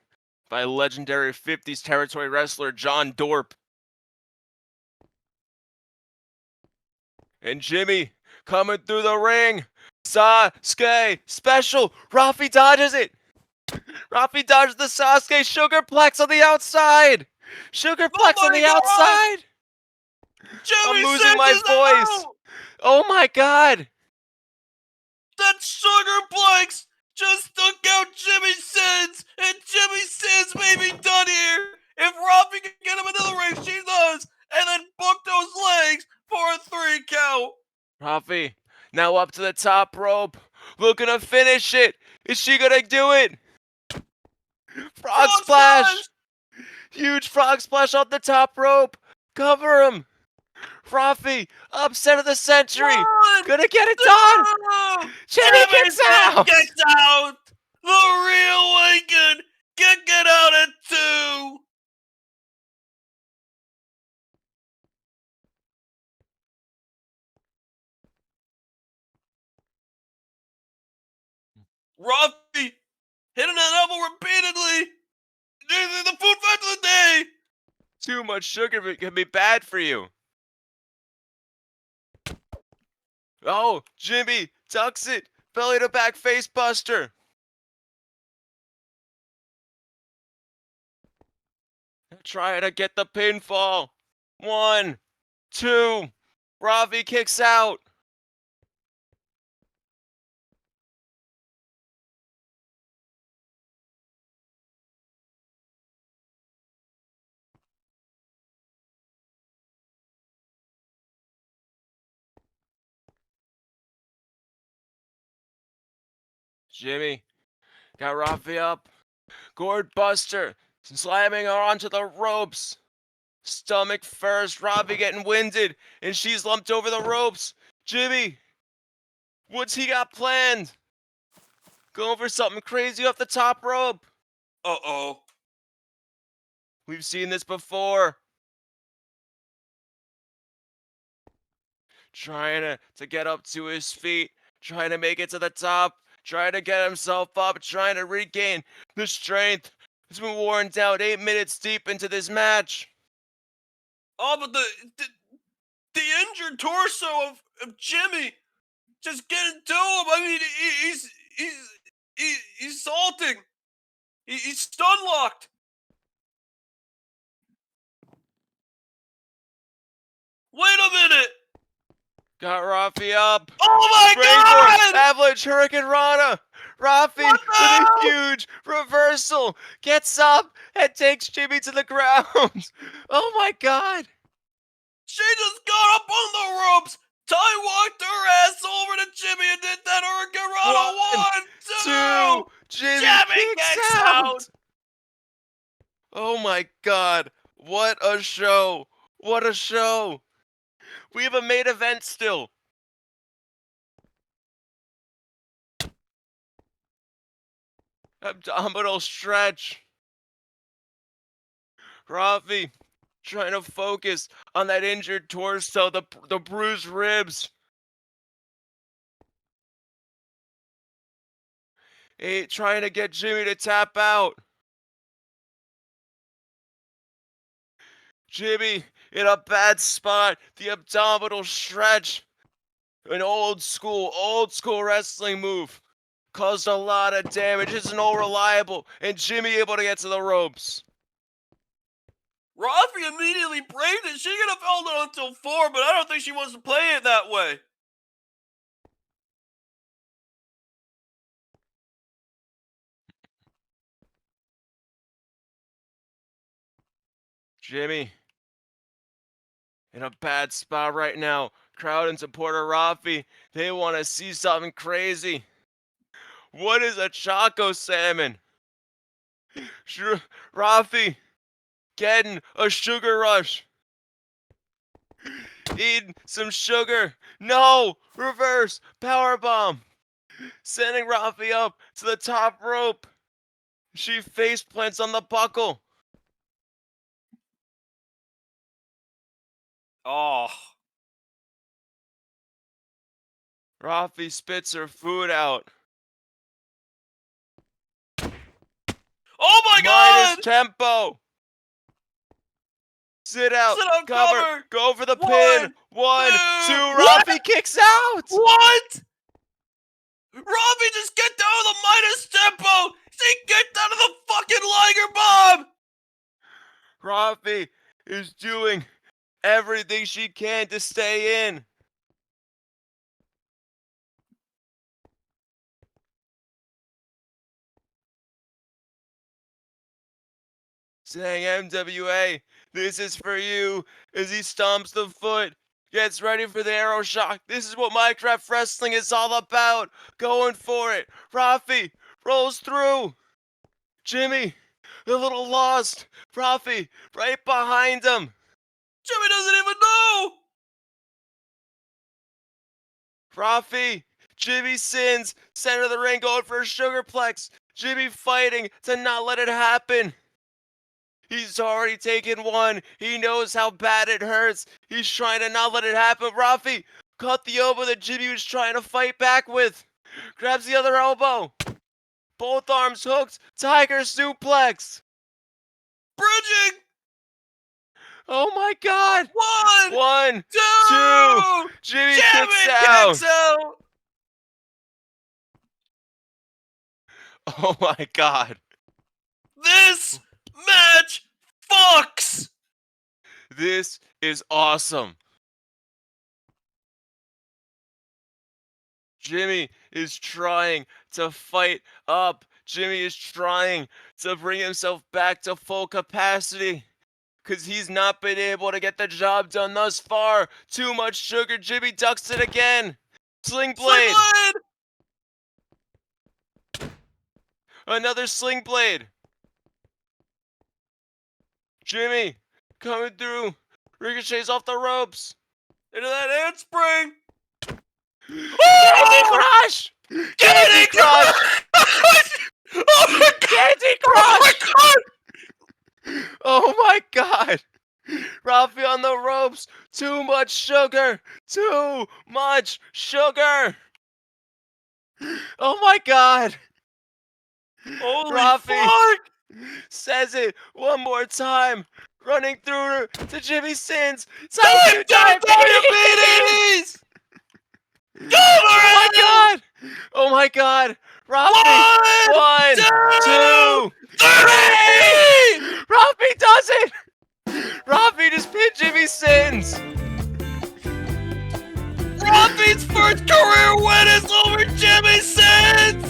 [SPEAKER 2] by legendary 50s territory wrestler John Dorp. And Jimmy coming through the ring. Sasuke special. Rafi dodges it. Rafi dodged the Sasuke Sugarplex on the outside. Sugarplex on
[SPEAKER 3] my
[SPEAKER 2] the
[SPEAKER 3] God!
[SPEAKER 2] outside. I'm
[SPEAKER 3] Jimmy
[SPEAKER 2] losing
[SPEAKER 3] Sins
[SPEAKER 2] my
[SPEAKER 3] is
[SPEAKER 2] voice.
[SPEAKER 3] out!
[SPEAKER 2] Oh my god.
[SPEAKER 3] That Sugarplex just took out Jimmy Sins, and Jimmy Sins may be done here. If Rafi can get him into the ring, she does, and then book those legs for a 3 count.
[SPEAKER 2] Rafi, now up to the top rope. Looking to finish it. Is she gonna do it? Frog splash! Huge frog splash off the top rope. Cover him. Rafi, upset of the century.
[SPEAKER 3] One,
[SPEAKER 2] Gonna get it done.
[SPEAKER 3] two,
[SPEAKER 2] Jimmy kicks
[SPEAKER 3] Sins
[SPEAKER 2] out.
[SPEAKER 3] Kicks out. The real Lincoln kicking out at 2. Rafi hitting that elbow repeatedly. The food fight of the day.
[SPEAKER 2] Too much sugar can be bad for you. Oh, Jimmy ducks it. Belly to back face buster. Try to get the pinfall. 1, 2. Rafi kicks out. Jimmy got Rafi up. Gourd buster. Slamming her onto the ropes. Stomach first. Rafi getting winded. And she's lumped over the ropes. Jimmy. What's he got planned? Going for something crazy off the top rope.
[SPEAKER 3] Uh-oh.
[SPEAKER 2] We've seen this before. Trying to get up to his feet. Trying to make it to the top. Trying to get himself up. Trying to regain the strength. He's been worn down 8 minutes deep into this match.
[SPEAKER 3] Oh, but the injured torso of Jimmy just getting to him. I mean, he's salting. He's stun locked. Wait a minute.
[SPEAKER 2] Got Rafi up.
[SPEAKER 3] Oh my
[SPEAKER 2] Springboard,
[SPEAKER 3] God!
[SPEAKER 2] Avalanche, Hurricane Rana. Rafi
[SPEAKER 3] What
[SPEAKER 2] with
[SPEAKER 3] the
[SPEAKER 2] a huge reversal. Gets up and takes Jimmy to the ground. Oh my God.
[SPEAKER 3] She just got up on the ropes. Ty walked her ass over to Jimmy and did that Hurricane Rana. 1, 2.
[SPEAKER 2] Jimmy kicks out. Oh my God. What a show. What a show. We have a main event still. Abdominal stretch. Rafi trying to focus on that injured torso, the bruised ribs. Trying to get Jimmy to tap out. Jimmy in a bad spot. The abdominal stretch. An old school wrestling move. Caused a lot of damage. Isn't all reliable. And Jimmy able to get to the ropes.
[SPEAKER 3] Rafi immediately braved it. She could have held it until 4, but I don't think she wants to play it that way.
[SPEAKER 2] Jimmy in a bad spot right now. Crowd in support of Rafi. They want to see something crazy. What is a Choco Salmon? Rafi getting a sugar rush. Eating some sugar. No! Reverse powerbomb. Sending Rafi up to the top rope. She face plants on the buckle.
[SPEAKER 3] Oh.
[SPEAKER 2] Rafi spits her food out.
[SPEAKER 3] Oh my God!
[SPEAKER 2] Minus tempo. Sit out.
[SPEAKER 3] Cover.
[SPEAKER 2] Go for the
[SPEAKER 3] 1,
[SPEAKER 2] pin. 1, 2.
[SPEAKER 3] two.
[SPEAKER 2] Rafi kicks out.
[SPEAKER 3] What? Rafi, just get down to the minus tempo! Say, get down to the fucking Liger Bomb!
[SPEAKER 2] Rafi is doing everything she can to stay in. Saying, MWA, this is for you, as he stomps the foot, gets ready for the arrow shock. This is what Minecraft Wrestling is all about. Going for it. Rafi rolls through. Jimmy, a little lost. Rafi, right behind him.
[SPEAKER 3] Jimmy doesn't even know!
[SPEAKER 2] Rafi, Jimmy sins. Center of the ring going for a sugarplex. Jimmy fighting to not let it happen. He's already taken one. He knows how bad it hurts. He's trying to not let it happen. Rafi caught the elbow that Jimmy was trying to fight back with. Grabs the other elbow. Both arms hooked. Tiger suplex.
[SPEAKER 3] Bridging!
[SPEAKER 2] Oh my god. One,
[SPEAKER 3] Two!
[SPEAKER 2] Jimmy
[SPEAKER 3] Jimmy
[SPEAKER 2] kicks out.
[SPEAKER 3] out!
[SPEAKER 2] Oh my god.
[SPEAKER 3] This match fucks!
[SPEAKER 2] This is awesome. Jimmy is trying to fight up. Jimmy is trying to bring himself back to full capacity, because he's not been able to get the job done thus far. Too much sugar. Jimmy ducks it again. Sling blade. Another sling blade. Jimmy coming through. Ricochets off the ropes.
[SPEAKER 3] Into that handspring!
[SPEAKER 2] Candy Crush! Candy Crush!
[SPEAKER 3] Oh my god!
[SPEAKER 2] Candy
[SPEAKER 3] Oh
[SPEAKER 2] Crush!
[SPEAKER 3] my god!
[SPEAKER 2] Oh my god! Rafi on the ropes. Too much sugar. Too much sugar. Oh my god!
[SPEAKER 3] Holy
[SPEAKER 2] Rafi
[SPEAKER 3] fuck!
[SPEAKER 2] says it one more time. Running through to Jimmy Sins. Diabetes! Oh my god! Oh my god! Rafi! One, two, three! Rafi does it! Rafi just pinned Jimmy Sins!
[SPEAKER 3] Rafi's first career win is over Jimmy Sins!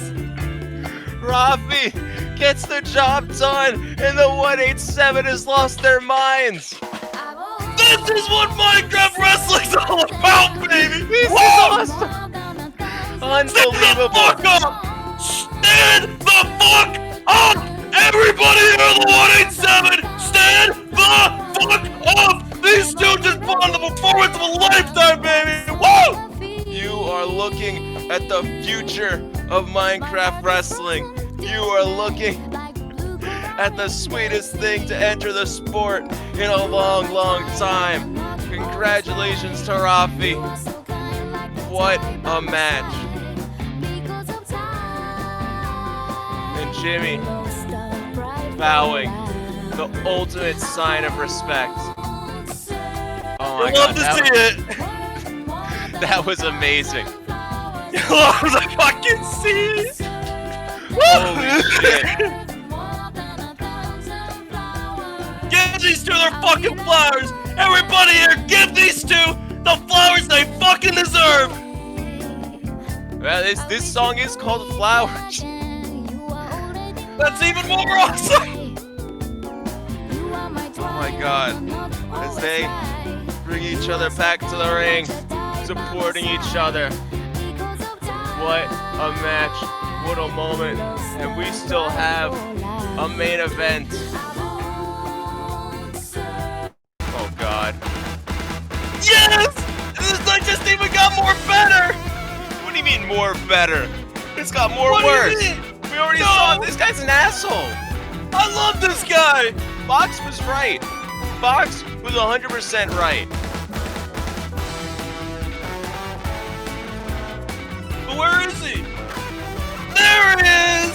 [SPEAKER 2] Rafi gets the job done, and the 187 has lost their minds!
[SPEAKER 3] This is what Minecraft Wrestling's all about, baby!
[SPEAKER 2] This is awesome! Unbelievable!
[SPEAKER 3] Stand the fuck up! Stand the fuck up! Everybody here on the 187, stand the fuck up! These two just put on the performance of a lifetime, baby! Woo!
[SPEAKER 2] You are looking at the future of Minecraft Wrestling. You are looking at the sweetest thing to enter the sport in a long, long time. Congratulations to Rafi. What a match. And Jimmy bowing, the ultimate sign of respect. Oh my
[SPEAKER 3] I
[SPEAKER 2] god,
[SPEAKER 3] love to see it!
[SPEAKER 2] that was amazing.
[SPEAKER 3] I love to fucking see it!
[SPEAKER 2] Holy shit.
[SPEAKER 3] Give these two their fucking flowers! Everybody here, give these two the flowers they fucking deserve!
[SPEAKER 2] Well, this song is called Flowers.
[SPEAKER 3] That's even more awesome!
[SPEAKER 2] Oh my god. As they bring each other back to the ring, supporting each other. What a match. What a moment. And we still have a main event. Oh god.
[SPEAKER 3] Yes! This night just even got more better!
[SPEAKER 2] What do you mean more better? It's got more
[SPEAKER 3] What do you
[SPEAKER 2] worse.
[SPEAKER 3] mean?
[SPEAKER 2] We already
[SPEAKER 3] No.
[SPEAKER 2] saw this guy's an asshole.
[SPEAKER 3] I love this guy!
[SPEAKER 2] Fox was right. Fox was 100% right.
[SPEAKER 3] But where is he? There he is!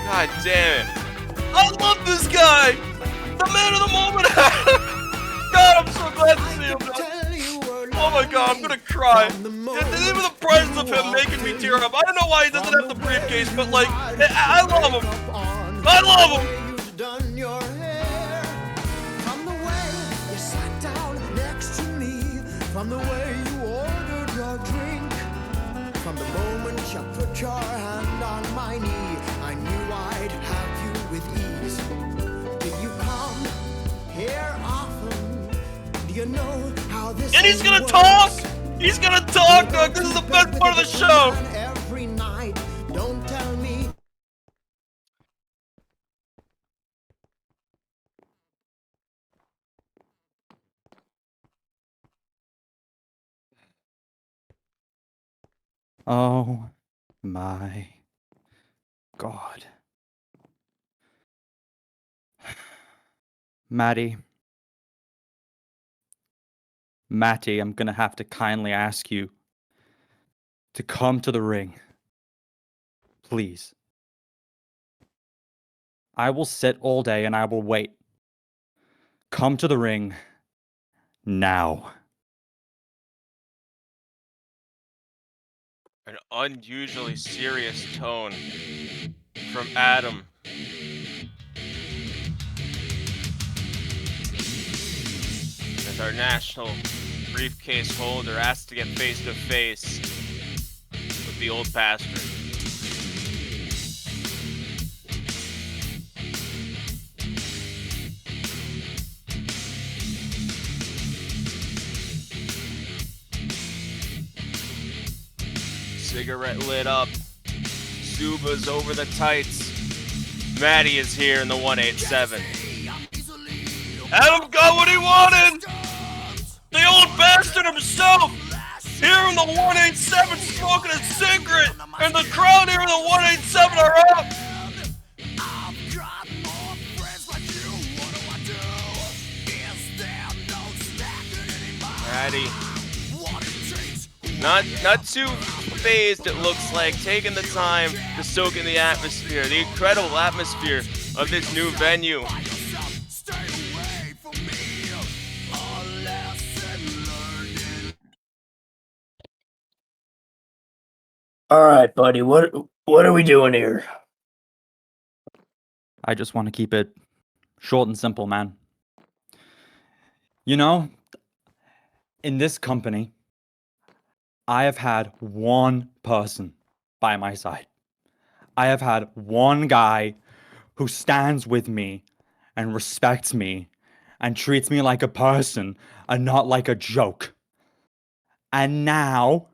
[SPEAKER 2] God damn it.
[SPEAKER 3] I love this guy! The man of the moment! God, I'm so glad to see him now. Oh my god, I'm gonna cry. Even the price of him making me tear up. I don't know why he doesn't have the briefcase, but like, I love him. I love him.
[SPEAKER 8] From the way you sat down next to me, from the way you ordered your drink, from the moment you put your hand on my knee, I knew I'd have you with ease. Did you come here often? Do you know how this
[SPEAKER 3] And he's gonna
[SPEAKER 8] works?
[SPEAKER 3] talk. He's gonna talk, Doug. This is the best part of the show.
[SPEAKER 8] Every night, don't tell me.
[SPEAKER 6] Oh my God. Matty, I'm gonna have to kindly ask you to come to the ring. Please. I will sit all day and I will wait. Come to the ring now.
[SPEAKER 2] An unusually serious tone from Adam. As our national briefcase holder asked to get face to face with the old bastard. Cigarette lit up. Zuba's over the tights. Matty is here in the 187.
[SPEAKER 3] Adam got what he wanted. The old bastard himself. Here in the 187 smoking a cigarette. And the crowd here in the 187 are up.
[SPEAKER 2] Matty. Not too phased, it looks like, taking the time to soak in the atmosphere, the incredible atmosphere of this new venue.
[SPEAKER 9] All right, buddy. What are we doing here?
[SPEAKER 6] I just want to keep it short and simple, man. You know, in this company, I have had one person by my side. I have had one guy who stands with me and respects me and treats me like a person and not like a joke. And now,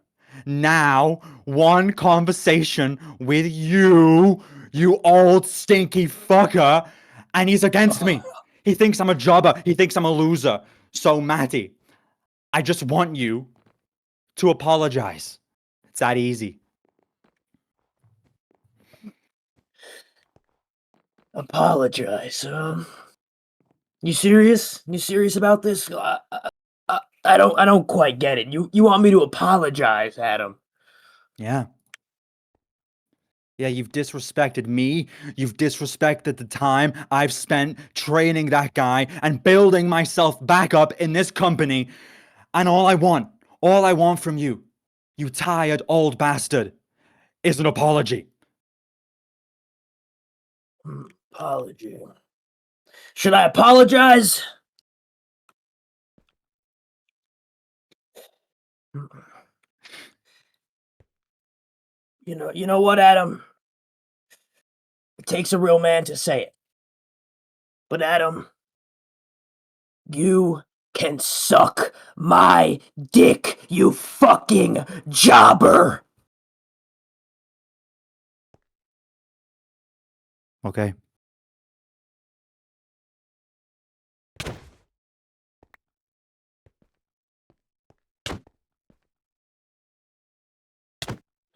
[SPEAKER 6] one conversation with you old stinky fucker, and he's against me. He thinks I'm a jobber. He thinks I'm a loser. So, Matty, I just want you to apologize. It's that easy.
[SPEAKER 9] Apologize. You serious? You serious about this? I don't quite get it. You want me to apologize, Adam?
[SPEAKER 6] Yeah. Yeah, you've disrespected me. You've disrespected the time I've spent training that guy and building myself back up in this company. And all I want from you, you tired old bastard, is an apology.
[SPEAKER 9] Apology. Should I apologize? You know what, Adam? It takes a real man to say it. But Adam, you can suck my dick, you fucking jobber.
[SPEAKER 6] Okay.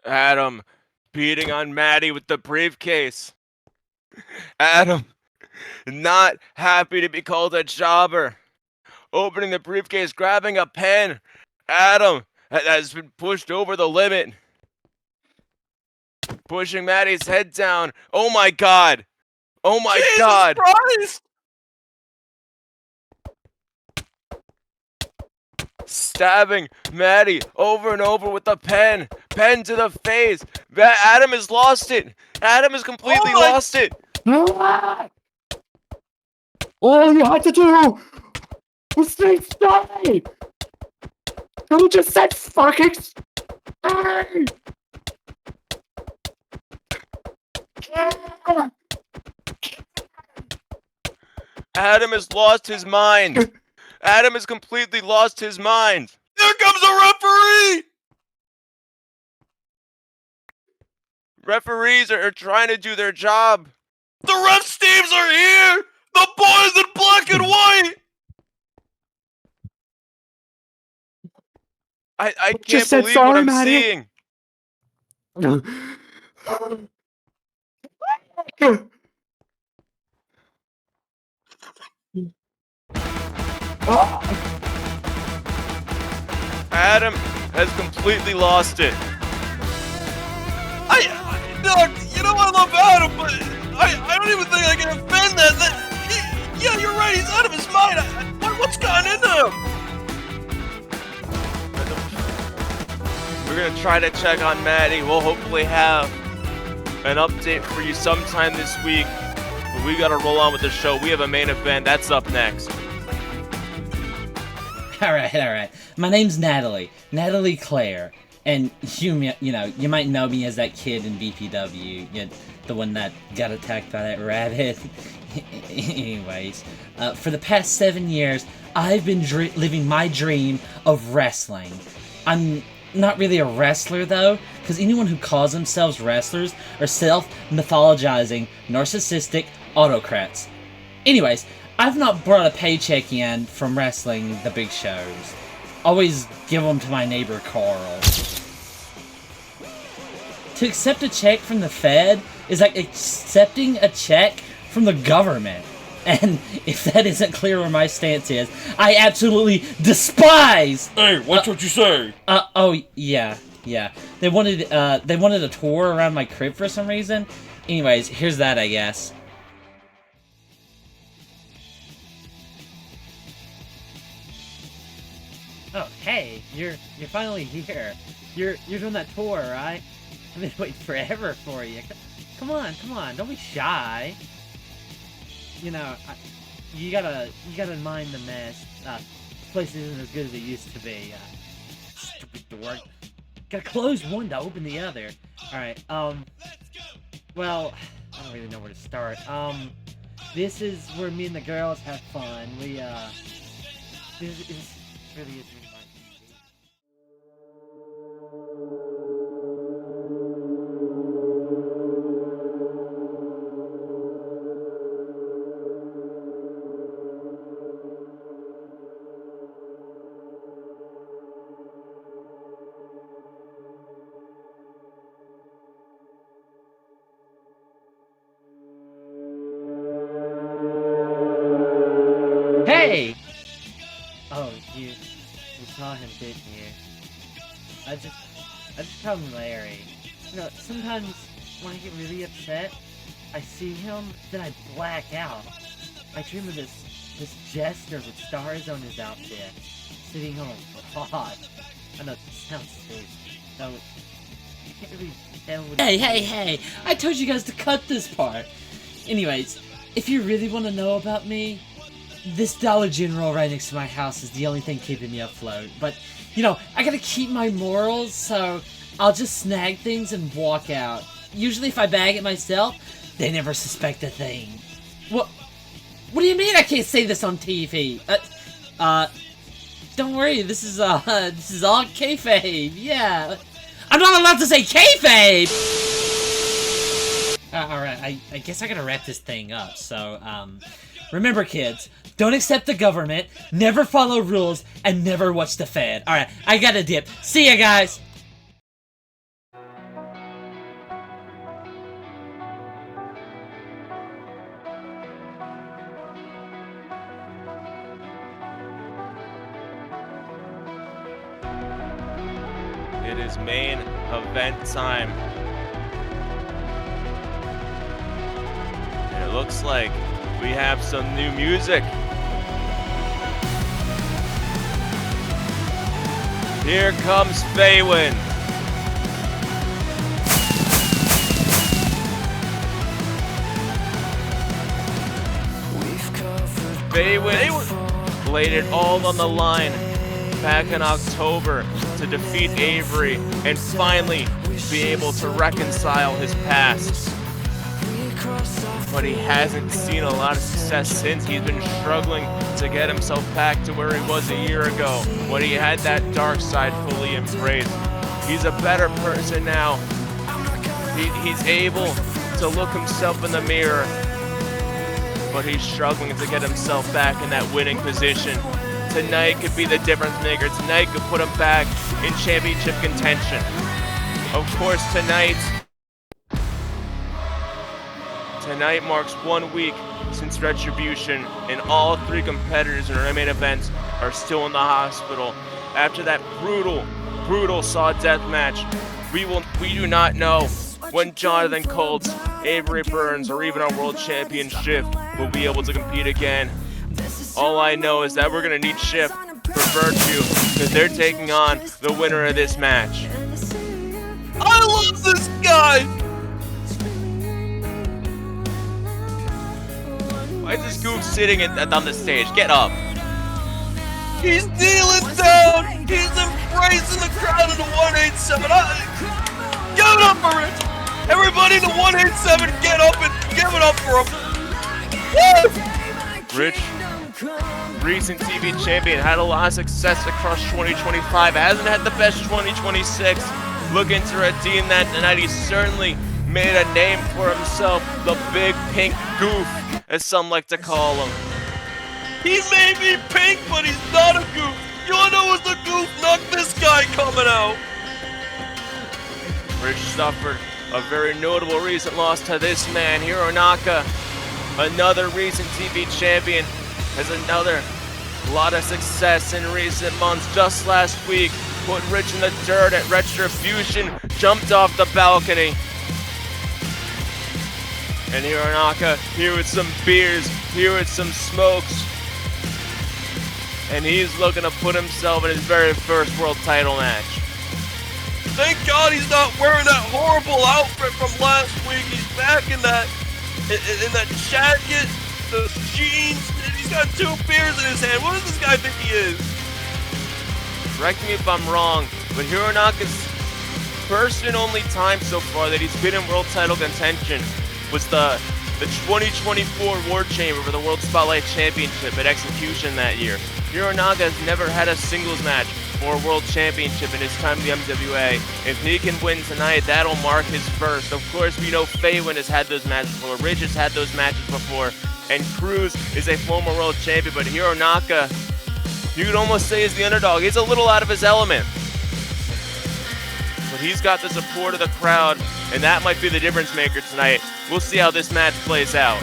[SPEAKER 2] Adam beating on Matty with the briefcase. Adam not happy to be called a jobber. Opening the briefcase, grabbing a pen. Adam has been pushed over the limit. Pushing Matty's head down. Oh my God. Oh my
[SPEAKER 3] Jesus
[SPEAKER 2] God.
[SPEAKER 3] Christ!
[SPEAKER 2] Stabbing Matty over and over with the pen. pen to the face. Adam has lost it. Adam has completely lost it.
[SPEAKER 6] All you had to do was say stay! You just said fucking stay!
[SPEAKER 2] Adam has lost his mind. Adam has completely lost his mind.
[SPEAKER 3] Here comes a referee!
[SPEAKER 2] Referees are trying to do their job.
[SPEAKER 3] The ref teams are here! The boys in black and white!
[SPEAKER 2] I can't
[SPEAKER 6] Just said
[SPEAKER 2] believe what
[SPEAKER 6] sorry,
[SPEAKER 2] I'm
[SPEAKER 6] Matty.
[SPEAKER 2] seeing. Adam has completely lost it.
[SPEAKER 3] Doug, you know I love Adam, but I don't even think I can defend that. Yeah, you're right, he's out of his mind. What's gone into him?
[SPEAKER 2] We're gonna try to check on Matty. We'll hopefully have an update for you sometime this week. But we gotta roll on with the show. We have a main event. That's up next.
[SPEAKER 10] All right. My name's Natalie Claire, and you might know me as that kid in BPW, the one that got attacked by that rabbit. Anyways, for the past 7 years, I've been living my dream of wrestling. I'm not really a wrestler though, because anyone who calls themselves wrestlers are self-mythologizing, narcissistic autocrats. Anyways, I've not brought a paycheck in from wrestling the big shows. Always give them to my neighbor Carl. To accept a check from the Fed is like accepting a check from the government. And if that isn't clear where my stance is, I absolutely despise!
[SPEAKER 3] Hey, watch what you say!
[SPEAKER 10] Oh, yeah. They wanted a tour around my crib for some reason. Anyways, here's that, I guess. Oh, hey, you're finally here. You're doing that tour, right? I've been waiting forever for you. Come on, don't be shy. You know, you gotta mind the mess. This place isn't as good as it used to be. Stupid dork. Gotta close one to open the other. Alright, well, I don't really know where to start. This is where me and the girls have fun. This really is really my TV. Hey! Oh, you saw him, didn't you? I just call him Larry. You know, sometimes when I get really upset, I see him, then I black out. I dream of this jester with stars on his outfit, sitting on a rod. I know, it sounds stupid. So, I can't really tell what— Hey! I told you guys to cut this part! Anyways, if you really want to know about me, this Dollar General right next to my house is the only thing keeping me afloat. But, you know, I gotta keep my morals, so I'll just snag things and walk out. Usually if I bag it myself, they never suspect a thing. What do you mean I can't say this on TV? Don't worry, this is all kayfabe, yeah. I'm not allowed to say kayfabe! Alright, I guess I gotta wrap this thing up, so, remember kids, don't accept the government, never follow rules, and never watch the Fed. Alright, I gotta dip. See ya, guys!
[SPEAKER 2] It is main event time. And it looks like we have some new music. Here comes Faywind. Faywind laid it all on the line back in October to defeat Avery and finally be able to reconcile his past. But he hasn't seen a lot of success since. He's been struggling to get himself back to where he was a year ago when he had that dark side fully embraced. He's a better person now. He's able to look himself in the mirror, but he's struggling to get himself back in that winning position. Tonight could be the difference maker. Tonight could put him back in championship contention. Of course, tonight marks 1 week since Retribution, and all 3 competitors in our main events are still in the hospital. After that brutal saw death match, we do not know when Jonathan Colts, Avery Burns, or even our world champion Shiff will be able to compete again. All I know is that we're gonna need Shiff for Virtue because they're taking on the winner of this match.
[SPEAKER 3] I love this guy!
[SPEAKER 2] Why is this goof sitting on the stage? Get up.
[SPEAKER 3] He's kneeling down! He's embracing the crowd in the 187! Give it up for it! Everybody in the 187, get up and give it up for him! Woo!
[SPEAKER 2] Rich, recent TV champion, had a lot of success across 2025, hasn't had the best 2026. Looking to redeem that tonight. He certainly made a name for himself, the big pink goof, as some like to call him.
[SPEAKER 3] He may be pink, but he's not a goof. You wanna know what's the goof? Knock this guy coming out.
[SPEAKER 2] Rich suffered a very notable recent loss to this man, Hironaka. Another recent TV champion, has another lot of success in recent months. Just last week, put Rich in the dirt at Retribution, jumped off the balcony. And Hironaka, here with some beers, here with some smokes. And he's looking to put himself in his very first world title match.
[SPEAKER 3] Thank God he's not wearing that horrible outfit from last week. He's back in that jacket, those jeans. He's got 2 beers in his hand. What does this guy think he is?
[SPEAKER 2] Correct me if I'm wrong, but Hironaka's first and only time so far that he's been in world title contention was the 2024 War Chamber for the World Spotlight Championship at Execution that year. Hironaka has never had a singles match or a world championship in his time in the MWA. If he can win tonight, that'll mark his first. Of course, we know Faywind has had those matches before, Ridge has had those matches before, and Cruz is a former world champion, but Hironaka, you could almost say is the underdog. He's a little out of his element. But he's got the support of the crowd, and that might be the difference maker tonight. We'll see how this match plays out.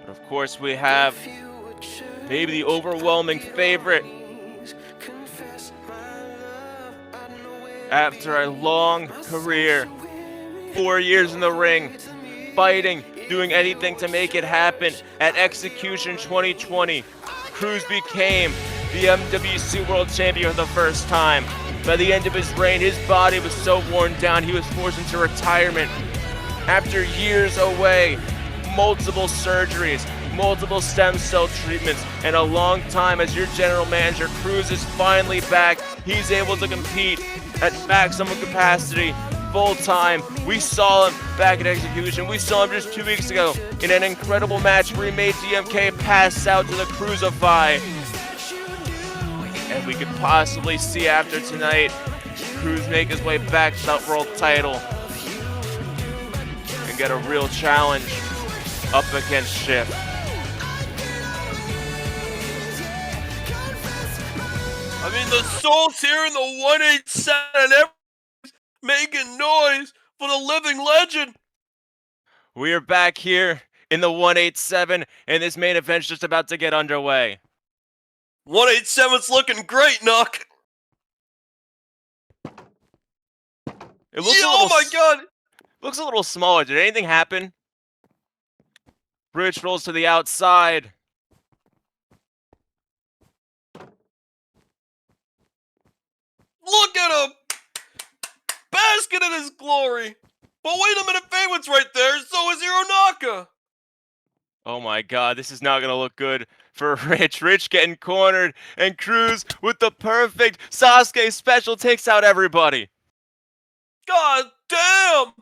[SPEAKER 2] Of course, we have maybe the overwhelming favorite. After a long career, 4 years in the ring, fighting, doing anything to make it happen, at Execution 2020, Cruz became the MWC World Champion for the first time. By the end of his reign, his body was so worn down, he was forced into retirement. After years away, multiple surgeries, multiple stem cell treatments, and a long time as your general manager, Cruz is finally back. He's able to compete at maximum capacity, full time. We saw him back at Execution. We saw him just 2 weeks ago in an incredible match where he made DMK pass out to the Crucify. And we could possibly see after tonight, Cruz make his way back to that world title and get a real challenge up against Shiff.
[SPEAKER 3] I mean, the Souls here in the 187 and everybody's making noise for the living legend.
[SPEAKER 2] We are back here in the 187, and this main event's just about to get underway.
[SPEAKER 3] 187's looking great, Knock.
[SPEAKER 2] It looks
[SPEAKER 3] oh my God!
[SPEAKER 2] Looks a little smaller. Did anything happen? Rich rolls to the outside.
[SPEAKER 3] Look at him! basking in his glory. But wait a minute, Faywind's right there, so is Hironaka.
[SPEAKER 2] Oh my god, this is not gonna look good for Rich. Rich getting cornered, and Cruz with the perfect Sasuke special takes out everybody.
[SPEAKER 3] God damn!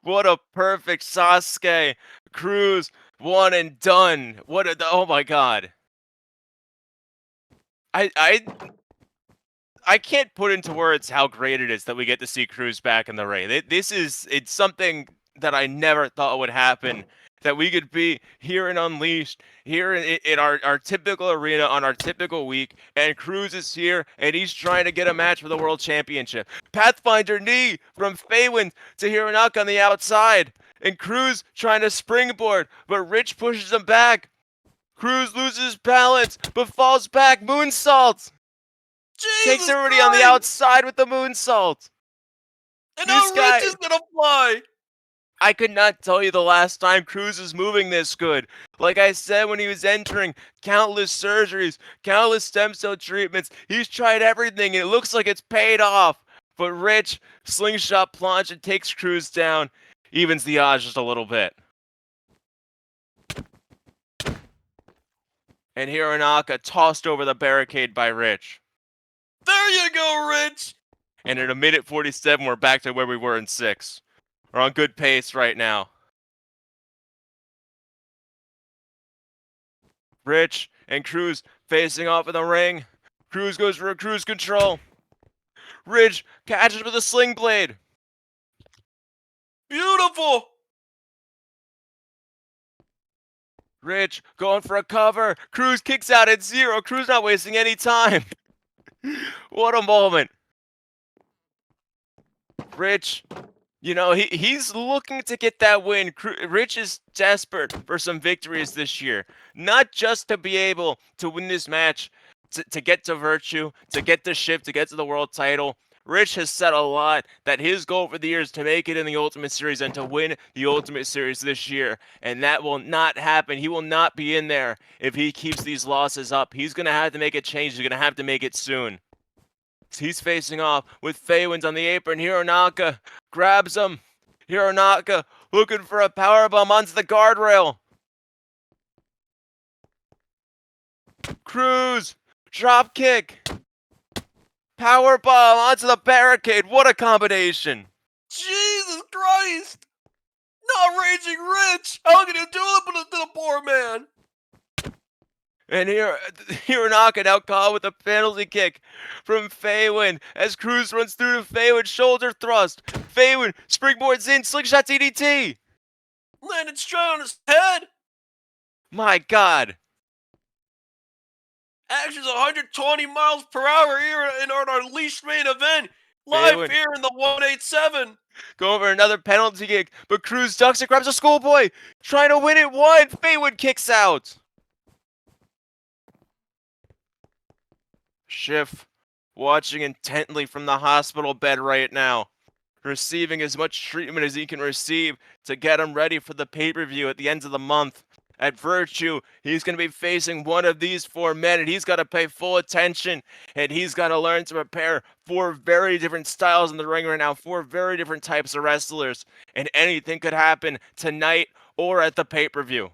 [SPEAKER 2] What a perfect Sasuke. Cruz, one and done. Oh my god. I can't put into words how great it is that we get to see Cruz back in the ring. It's something that I never thought would happen. That we could be here in Unleashed, here in our typical arena on our typical week, and Cruz is here, and he's trying to get a match for the World Championship. Pathfinder knee from Faywind to Hironaka on the outside, and Cruz trying to springboard, but Rich pushes him back. Cruz loses balance, but falls back, moonsault! Takes everybody on the outside with the moonsault.
[SPEAKER 3] And now Rich is gonna fly.
[SPEAKER 2] I could not tell you the last time Cruz was moving this good. Like I said when he was entering, countless surgeries, countless stem cell treatments. He's tried everything and it looks like it's paid off. But Rich, slingshot plunge and takes Cruz down. Evens the odds just a little bit. And Hironaka tossed over the barricade by Rich.
[SPEAKER 3] There you go, Rich!
[SPEAKER 2] And in a minute 47, we're back to where we were in 6. We're on good pace right now. Rich and Cruz facing off in the ring. Cruz goes for a cruise control. Rich catches with a sling blade.
[SPEAKER 3] Beautiful!
[SPEAKER 2] Rich going for a cover. Cruz kicks out at 0. Cruz not wasting any time. What a moment. Rich, you know, he's looking to get that win. Rich is desperate for some victories this year. Not just to be able to win this match, to get to Virtue, to get to Shiff, to get to the world title. Rich has said a lot that his goal for the year is to make it in the Ultimate Series and to win the Ultimate Series this year. And that will not happen. He will not be in there if he keeps these losses up. He's going to have to make a change. He's going to have to make it soon. He's facing off with Faywind on the apron. Hironaka grabs him. Hironaka looking for a powerbomb onto the guardrail. Cruz, drop kick. Powerbomb onto the barricade. What a combination.
[SPEAKER 3] Jesus Christ! Not Raging Rich! How can you do it to the poor man?
[SPEAKER 2] And Hironaka now caught with a penalty kick from Faywind as Cruz runs through to Faywind, shoulder thrust. Faywind springboards in, slingshot DDT.
[SPEAKER 3] Landed straight on his head.
[SPEAKER 2] My God.
[SPEAKER 3] Action's 120 miles per hour here in our Unleashed main event. Live
[SPEAKER 2] Faywind
[SPEAKER 3] here in the 187.
[SPEAKER 2] Go over another penalty kick, but Cruz ducks and grabs a schoolboy. Trying to win it one. Faywind kicks out. Shiff watching intently from the hospital bed right now, receiving as much treatment as he can receive to get him ready for the pay-per-view at the end of the month. At Virtue, he's going to be facing one of these 4 men, and he's got to pay full attention, and he's got to learn to prepare 4 very different styles in the ring right now, 4 very different types of wrestlers, and anything could happen tonight or at the pay-per-view.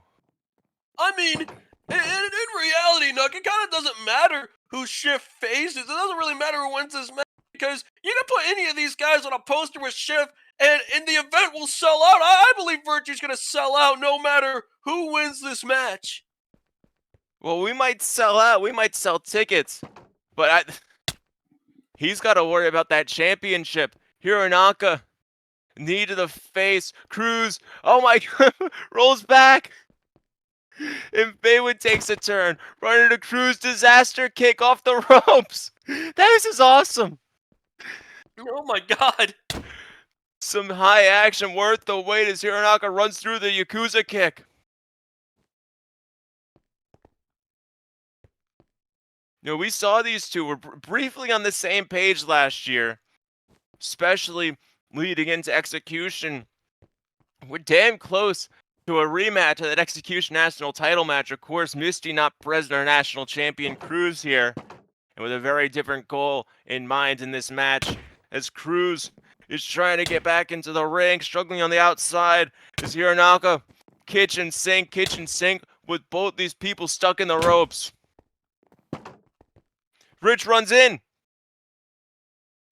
[SPEAKER 3] I mean, in reality, Nuck, it kind of doesn't matter who Shiff faces. It doesn't really matter who wins this match because you can put any of these guys on a poster with Shiff and the event will sell out. I believe Virtue's going to sell out no matter who wins this match.
[SPEAKER 2] Well, we might sell out. We might sell tickets. But he's got to worry about that championship. Hironaka, knee to the face. Cruz, oh my God, rolls back. And Faywind takes a turn, running to Cruz, disaster kick off the ropes. This is awesome.
[SPEAKER 3] Oh my God.
[SPEAKER 2] Some high action worth the wait as Hironaka runs through the Yakuza kick. You know, we saw these two were briefly on the same page last year, especially leading into Execution. We're damn close to a rematch of that Execution National title match. Of course, Misty not present, our national champion Cruz here. and with a very different goal in mind in this match, as Cruz is trying to get back into the ring, struggling on the outside, as Hironaka kitchen sink with both these people stuck in the ropes. Rich runs in.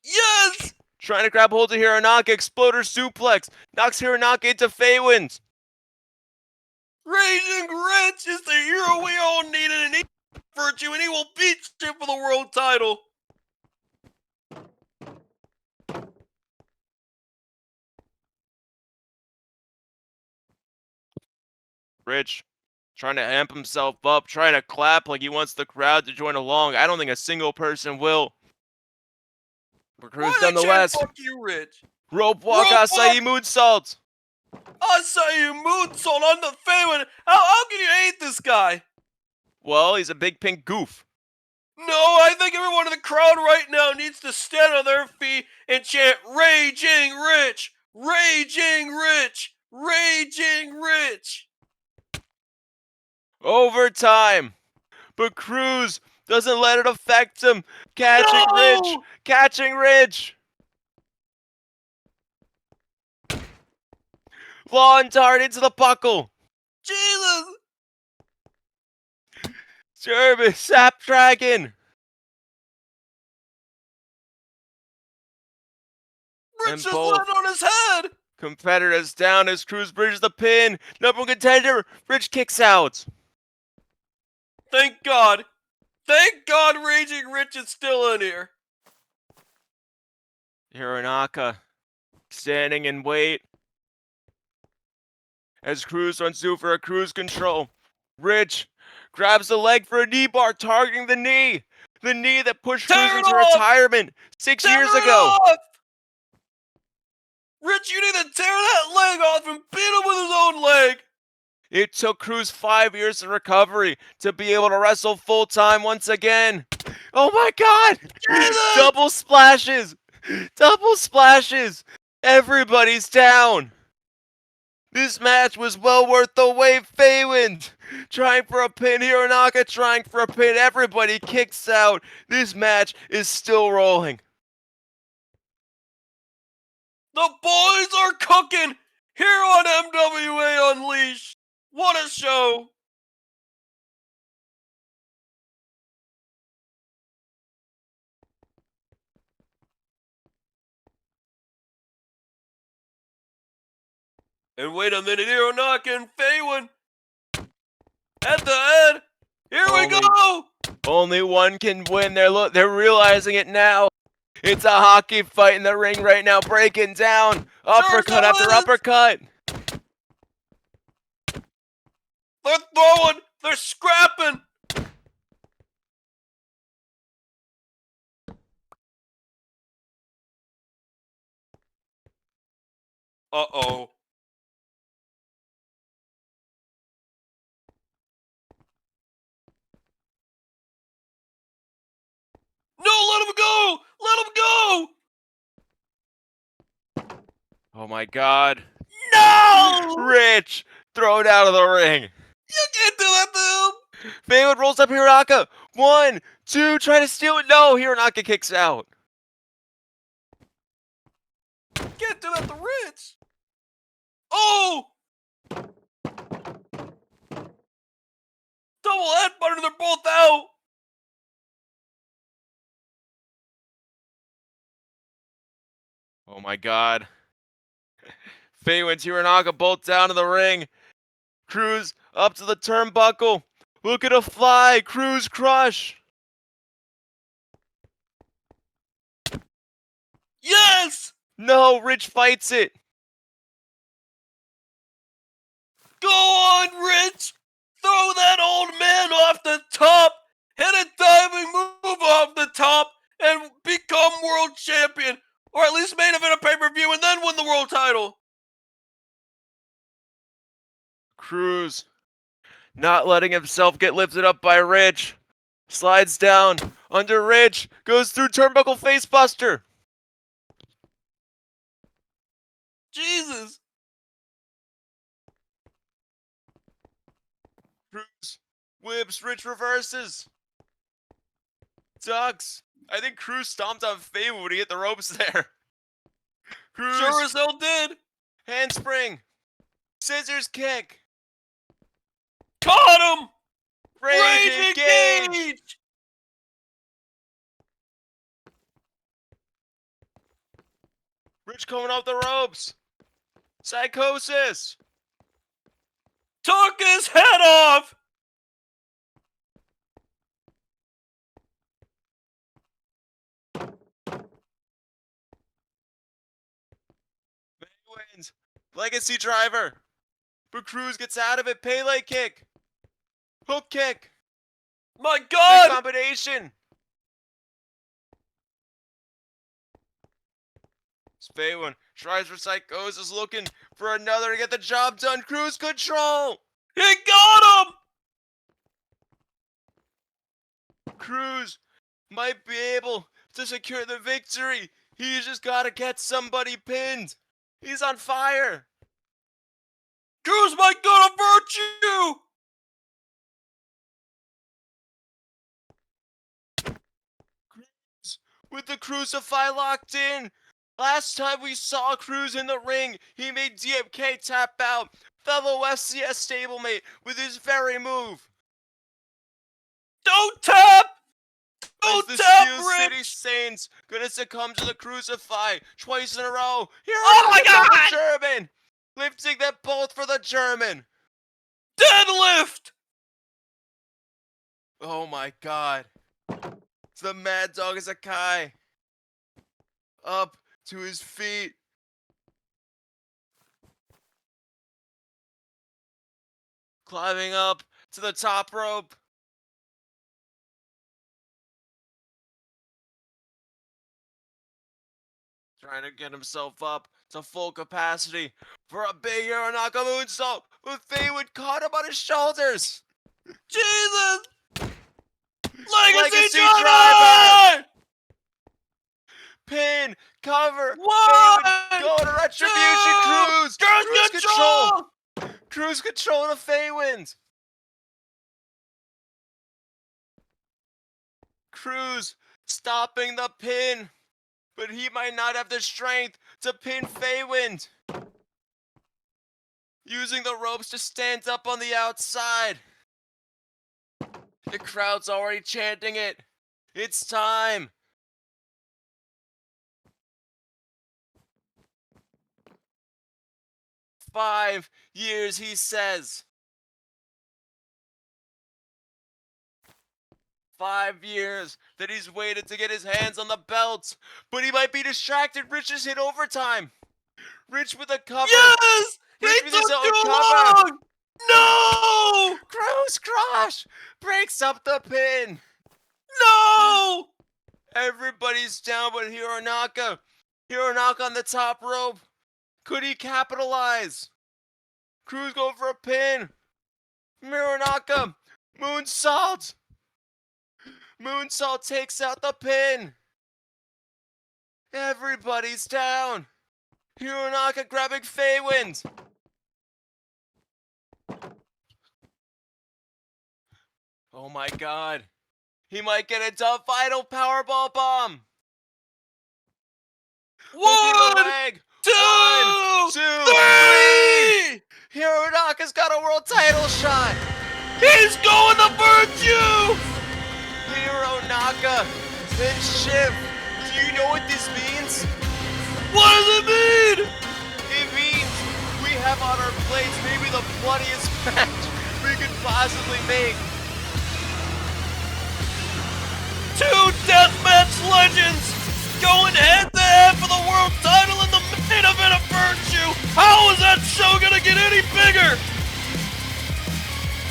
[SPEAKER 3] Yes!
[SPEAKER 2] Trying to grab hold of Hironaka, exploder suplex, knocks Hironaka into Faywind.
[SPEAKER 3] Raging Rich is the hero we all need, and he virtue, and he will beat Shiff for the world title.
[SPEAKER 2] Rich trying to amp himself up, trying to clap like he wants the crowd to join along. I don't think a single person will. But Cruz
[SPEAKER 3] Why they
[SPEAKER 2] nonetheless.
[SPEAKER 3] chant, fuck you, Rich?
[SPEAKER 2] Rope walk,
[SPEAKER 3] Rope
[SPEAKER 2] Acai moonsault.
[SPEAKER 3] I saw you moonsault on the Faywind. How can you hate this guy?
[SPEAKER 2] Well, he's a big pink goof.
[SPEAKER 3] No, I think everyone in the crowd right now needs to stand on their feet and chant Raging Rich! Raging Rich! Raging Rich!
[SPEAKER 2] Overtime. But Cruz doesn't let it affect him. Catching Rich. Catching Rich. Lawn dart into the buckle.
[SPEAKER 3] Jesus!
[SPEAKER 2] Service Sap Dragon.
[SPEAKER 3] Rich just landed on his head!
[SPEAKER 2] Competitors down as Cruz bridges the pin. Number one contender, Rich kicks out.
[SPEAKER 3] Thank God. Thank God Raging Rich is still in here.
[SPEAKER 2] Hironaka standing in wait as Cruz runs through for a cruise control. Rich grabs the leg for a knee bar, targeting the knee. The knee that pushed Cruz into retirement 6 years ago.
[SPEAKER 3] Rich, you need to tear that leg off and beat him with his own leg.
[SPEAKER 2] It took Cruz 5 years of recovery to be able to wrestle full-time once again. Oh my God! Double splashes! Double splashes! Everybody's down! This match was well worth the wait. Faywind trying for a pin. Hironaka trying for a pin. Everybody kicks out. This match is still rolling.
[SPEAKER 3] The boys are cooking here on MWA Unleashed. What a show! And wait a minute, Hironaka and Faywind at the head. Here we go!
[SPEAKER 2] Only one can win. They're realizing it now. It's a hockey fight in the ring right now, breaking down. Uppercut after uppercut.
[SPEAKER 3] They're throwing. They're scrapping. Uh-oh. No, let him go! Let him go!
[SPEAKER 2] Oh my God.
[SPEAKER 3] No!
[SPEAKER 2] Rich, thrown out of the ring.
[SPEAKER 3] You can't do that to him!
[SPEAKER 2] Faywind rolls up Hironaka. 1, 2, try to steal it. No, Hironaka kicks out.
[SPEAKER 3] Can't do that to Rich! Oh! Double headbutt and they're both out!
[SPEAKER 2] Oh my God. Faywind, Hironaka both down in the ring. Cruz up to the turnbuckle. Look at a fly. Cruz crush.
[SPEAKER 3] Yes!
[SPEAKER 2] No, Rich fights it.
[SPEAKER 3] Go on, Rich! Throw that old man off the top! Hit a diving move off the top and become world champion! Or at least main event a pay-per-view and then win the world title!
[SPEAKER 2] Cruz not letting himself get lifted up by Rich. Slides down under Rich. Goes through turnbuckle facebuster.
[SPEAKER 3] Jesus!
[SPEAKER 2] Cruz whips. Rich reverses. Ducks. I think Cruz stomped on Faywind when he hit the ropes there. Cruz.
[SPEAKER 3] Sure as hell did.
[SPEAKER 2] Handspring. Scissors kick.
[SPEAKER 3] Caught him.
[SPEAKER 2] Raging Cage. Rich coming off the ropes. Psychosis.
[SPEAKER 3] Took his head off.
[SPEAKER 2] Wins. Legacy driver. But Cruz gets out of it. Pele kick. Hook kick.
[SPEAKER 3] My
[SPEAKER 2] Big
[SPEAKER 3] God.
[SPEAKER 2] combination. Faywind tries for Psychosis, looking for another to get the job done. Cruz control.
[SPEAKER 3] He got him.
[SPEAKER 2] Cruz might be able to secure the victory. He's just got to get somebody pinned. He's on fire.
[SPEAKER 3] Cruz might go to Virtue.
[SPEAKER 2] With the Crucify locked in. Last time we saw Cruz in the ring, he made DMK tap out. Fellow FCS stablemate with his very move.
[SPEAKER 3] Don't tap. Don't
[SPEAKER 2] As the
[SPEAKER 3] tap,
[SPEAKER 2] Steel City
[SPEAKER 3] Rich.
[SPEAKER 2] Saints gonna succumb to the Crucify twice in a row. Here
[SPEAKER 3] Oh my God.
[SPEAKER 2] German! Lifting them both for the German.
[SPEAKER 3] Deadlift.
[SPEAKER 2] Oh my God. It's the Mad Dog Zakai. Up to his feet. Climbing up to the top rope. Trying to get himself up to full capacity for a big Hironaka moonsault. But Faywind caught him on his shoulders.
[SPEAKER 3] Jesus. Legacy
[SPEAKER 2] driver.
[SPEAKER 3] driver.
[SPEAKER 2] Pin, cover.
[SPEAKER 3] One,
[SPEAKER 2] Faywind go to retribution.
[SPEAKER 3] two,
[SPEAKER 2] Cruz.
[SPEAKER 3] Cruz control.
[SPEAKER 2] Cruz control to Faywind. Cruz stopping the pin. But he might not have the strength to pin Faywind. Using the ropes to stand up on the outside. The crowd's already chanting it. It's time. "5 years," he says. 5 years that he's waited to get his hands on the belt. But he might be distracted. Rich just hit overtime. Rich with a cover.
[SPEAKER 3] Yes. He
[SPEAKER 2] Rich with his
[SPEAKER 3] took
[SPEAKER 2] own
[SPEAKER 3] too
[SPEAKER 2] cover.
[SPEAKER 3] long. No.
[SPEAKER 2] Cruz crush. Breaks up the pin.
[SPEAKER 3] No.
[SPEAKER 2] Everybody's down but Hironaka. Hironaka on the top rope. Could he capitalize? Cruz going for a pin. Hironaka. Moonsault. Moonsault takes out the pin. Everybody's down. Hironaka grabbing Faywind. Oh my God. He might get a vital powerball bomb.
[SPEAKER 3] One,
[SPEAKER 2] leg.
[SPEAKER 3] two,
[SPEAKER 2] 1, 2, 3. Hironaka's got a world title shot.
[SPEAKER 3] He's going to Virtue.
[SPEAKER 2] Hironaka and Shiff. Do you know what this means?
[SPEAKER 3] What does it mean?
[SPEAKER 2] It means we have on our plates maybe the bloodiest match we could possibly make.
[SPEAKER 3] Two deathmatch legends going head-to-head for the world title in the main event of Virtue. How is that show gonna get any bigger?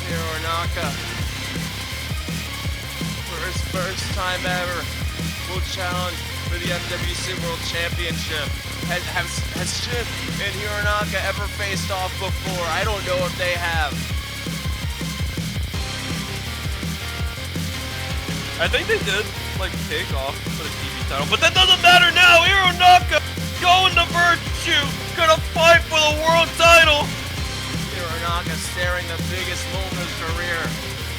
[SPEAKER 2] Hironaka, for his first time ever, will challenge for the FWC World Championship. Has Shiff and Hironaka ever faced off before? I don't know if they have.
[SPEAKER 3] I think they did, like, take off for the TV title, but that doesn't matter now. Hironaka going to Virtue, gonna fight for the world title.
[SPEAKER 2] Hironaka staring the biggest moment of his career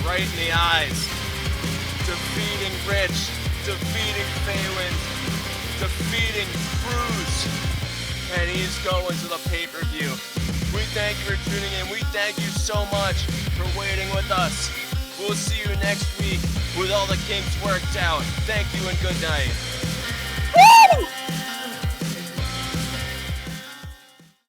[SPEAKER 2] right in the eyes. defeating Rich, defeating Faywind, defeating Bruce, and he's going to the pay-per-view. We thank you for tuning in. We thank you so much for waiting with us. We'll see you next week with all the kinks worked out. Thank you and good night.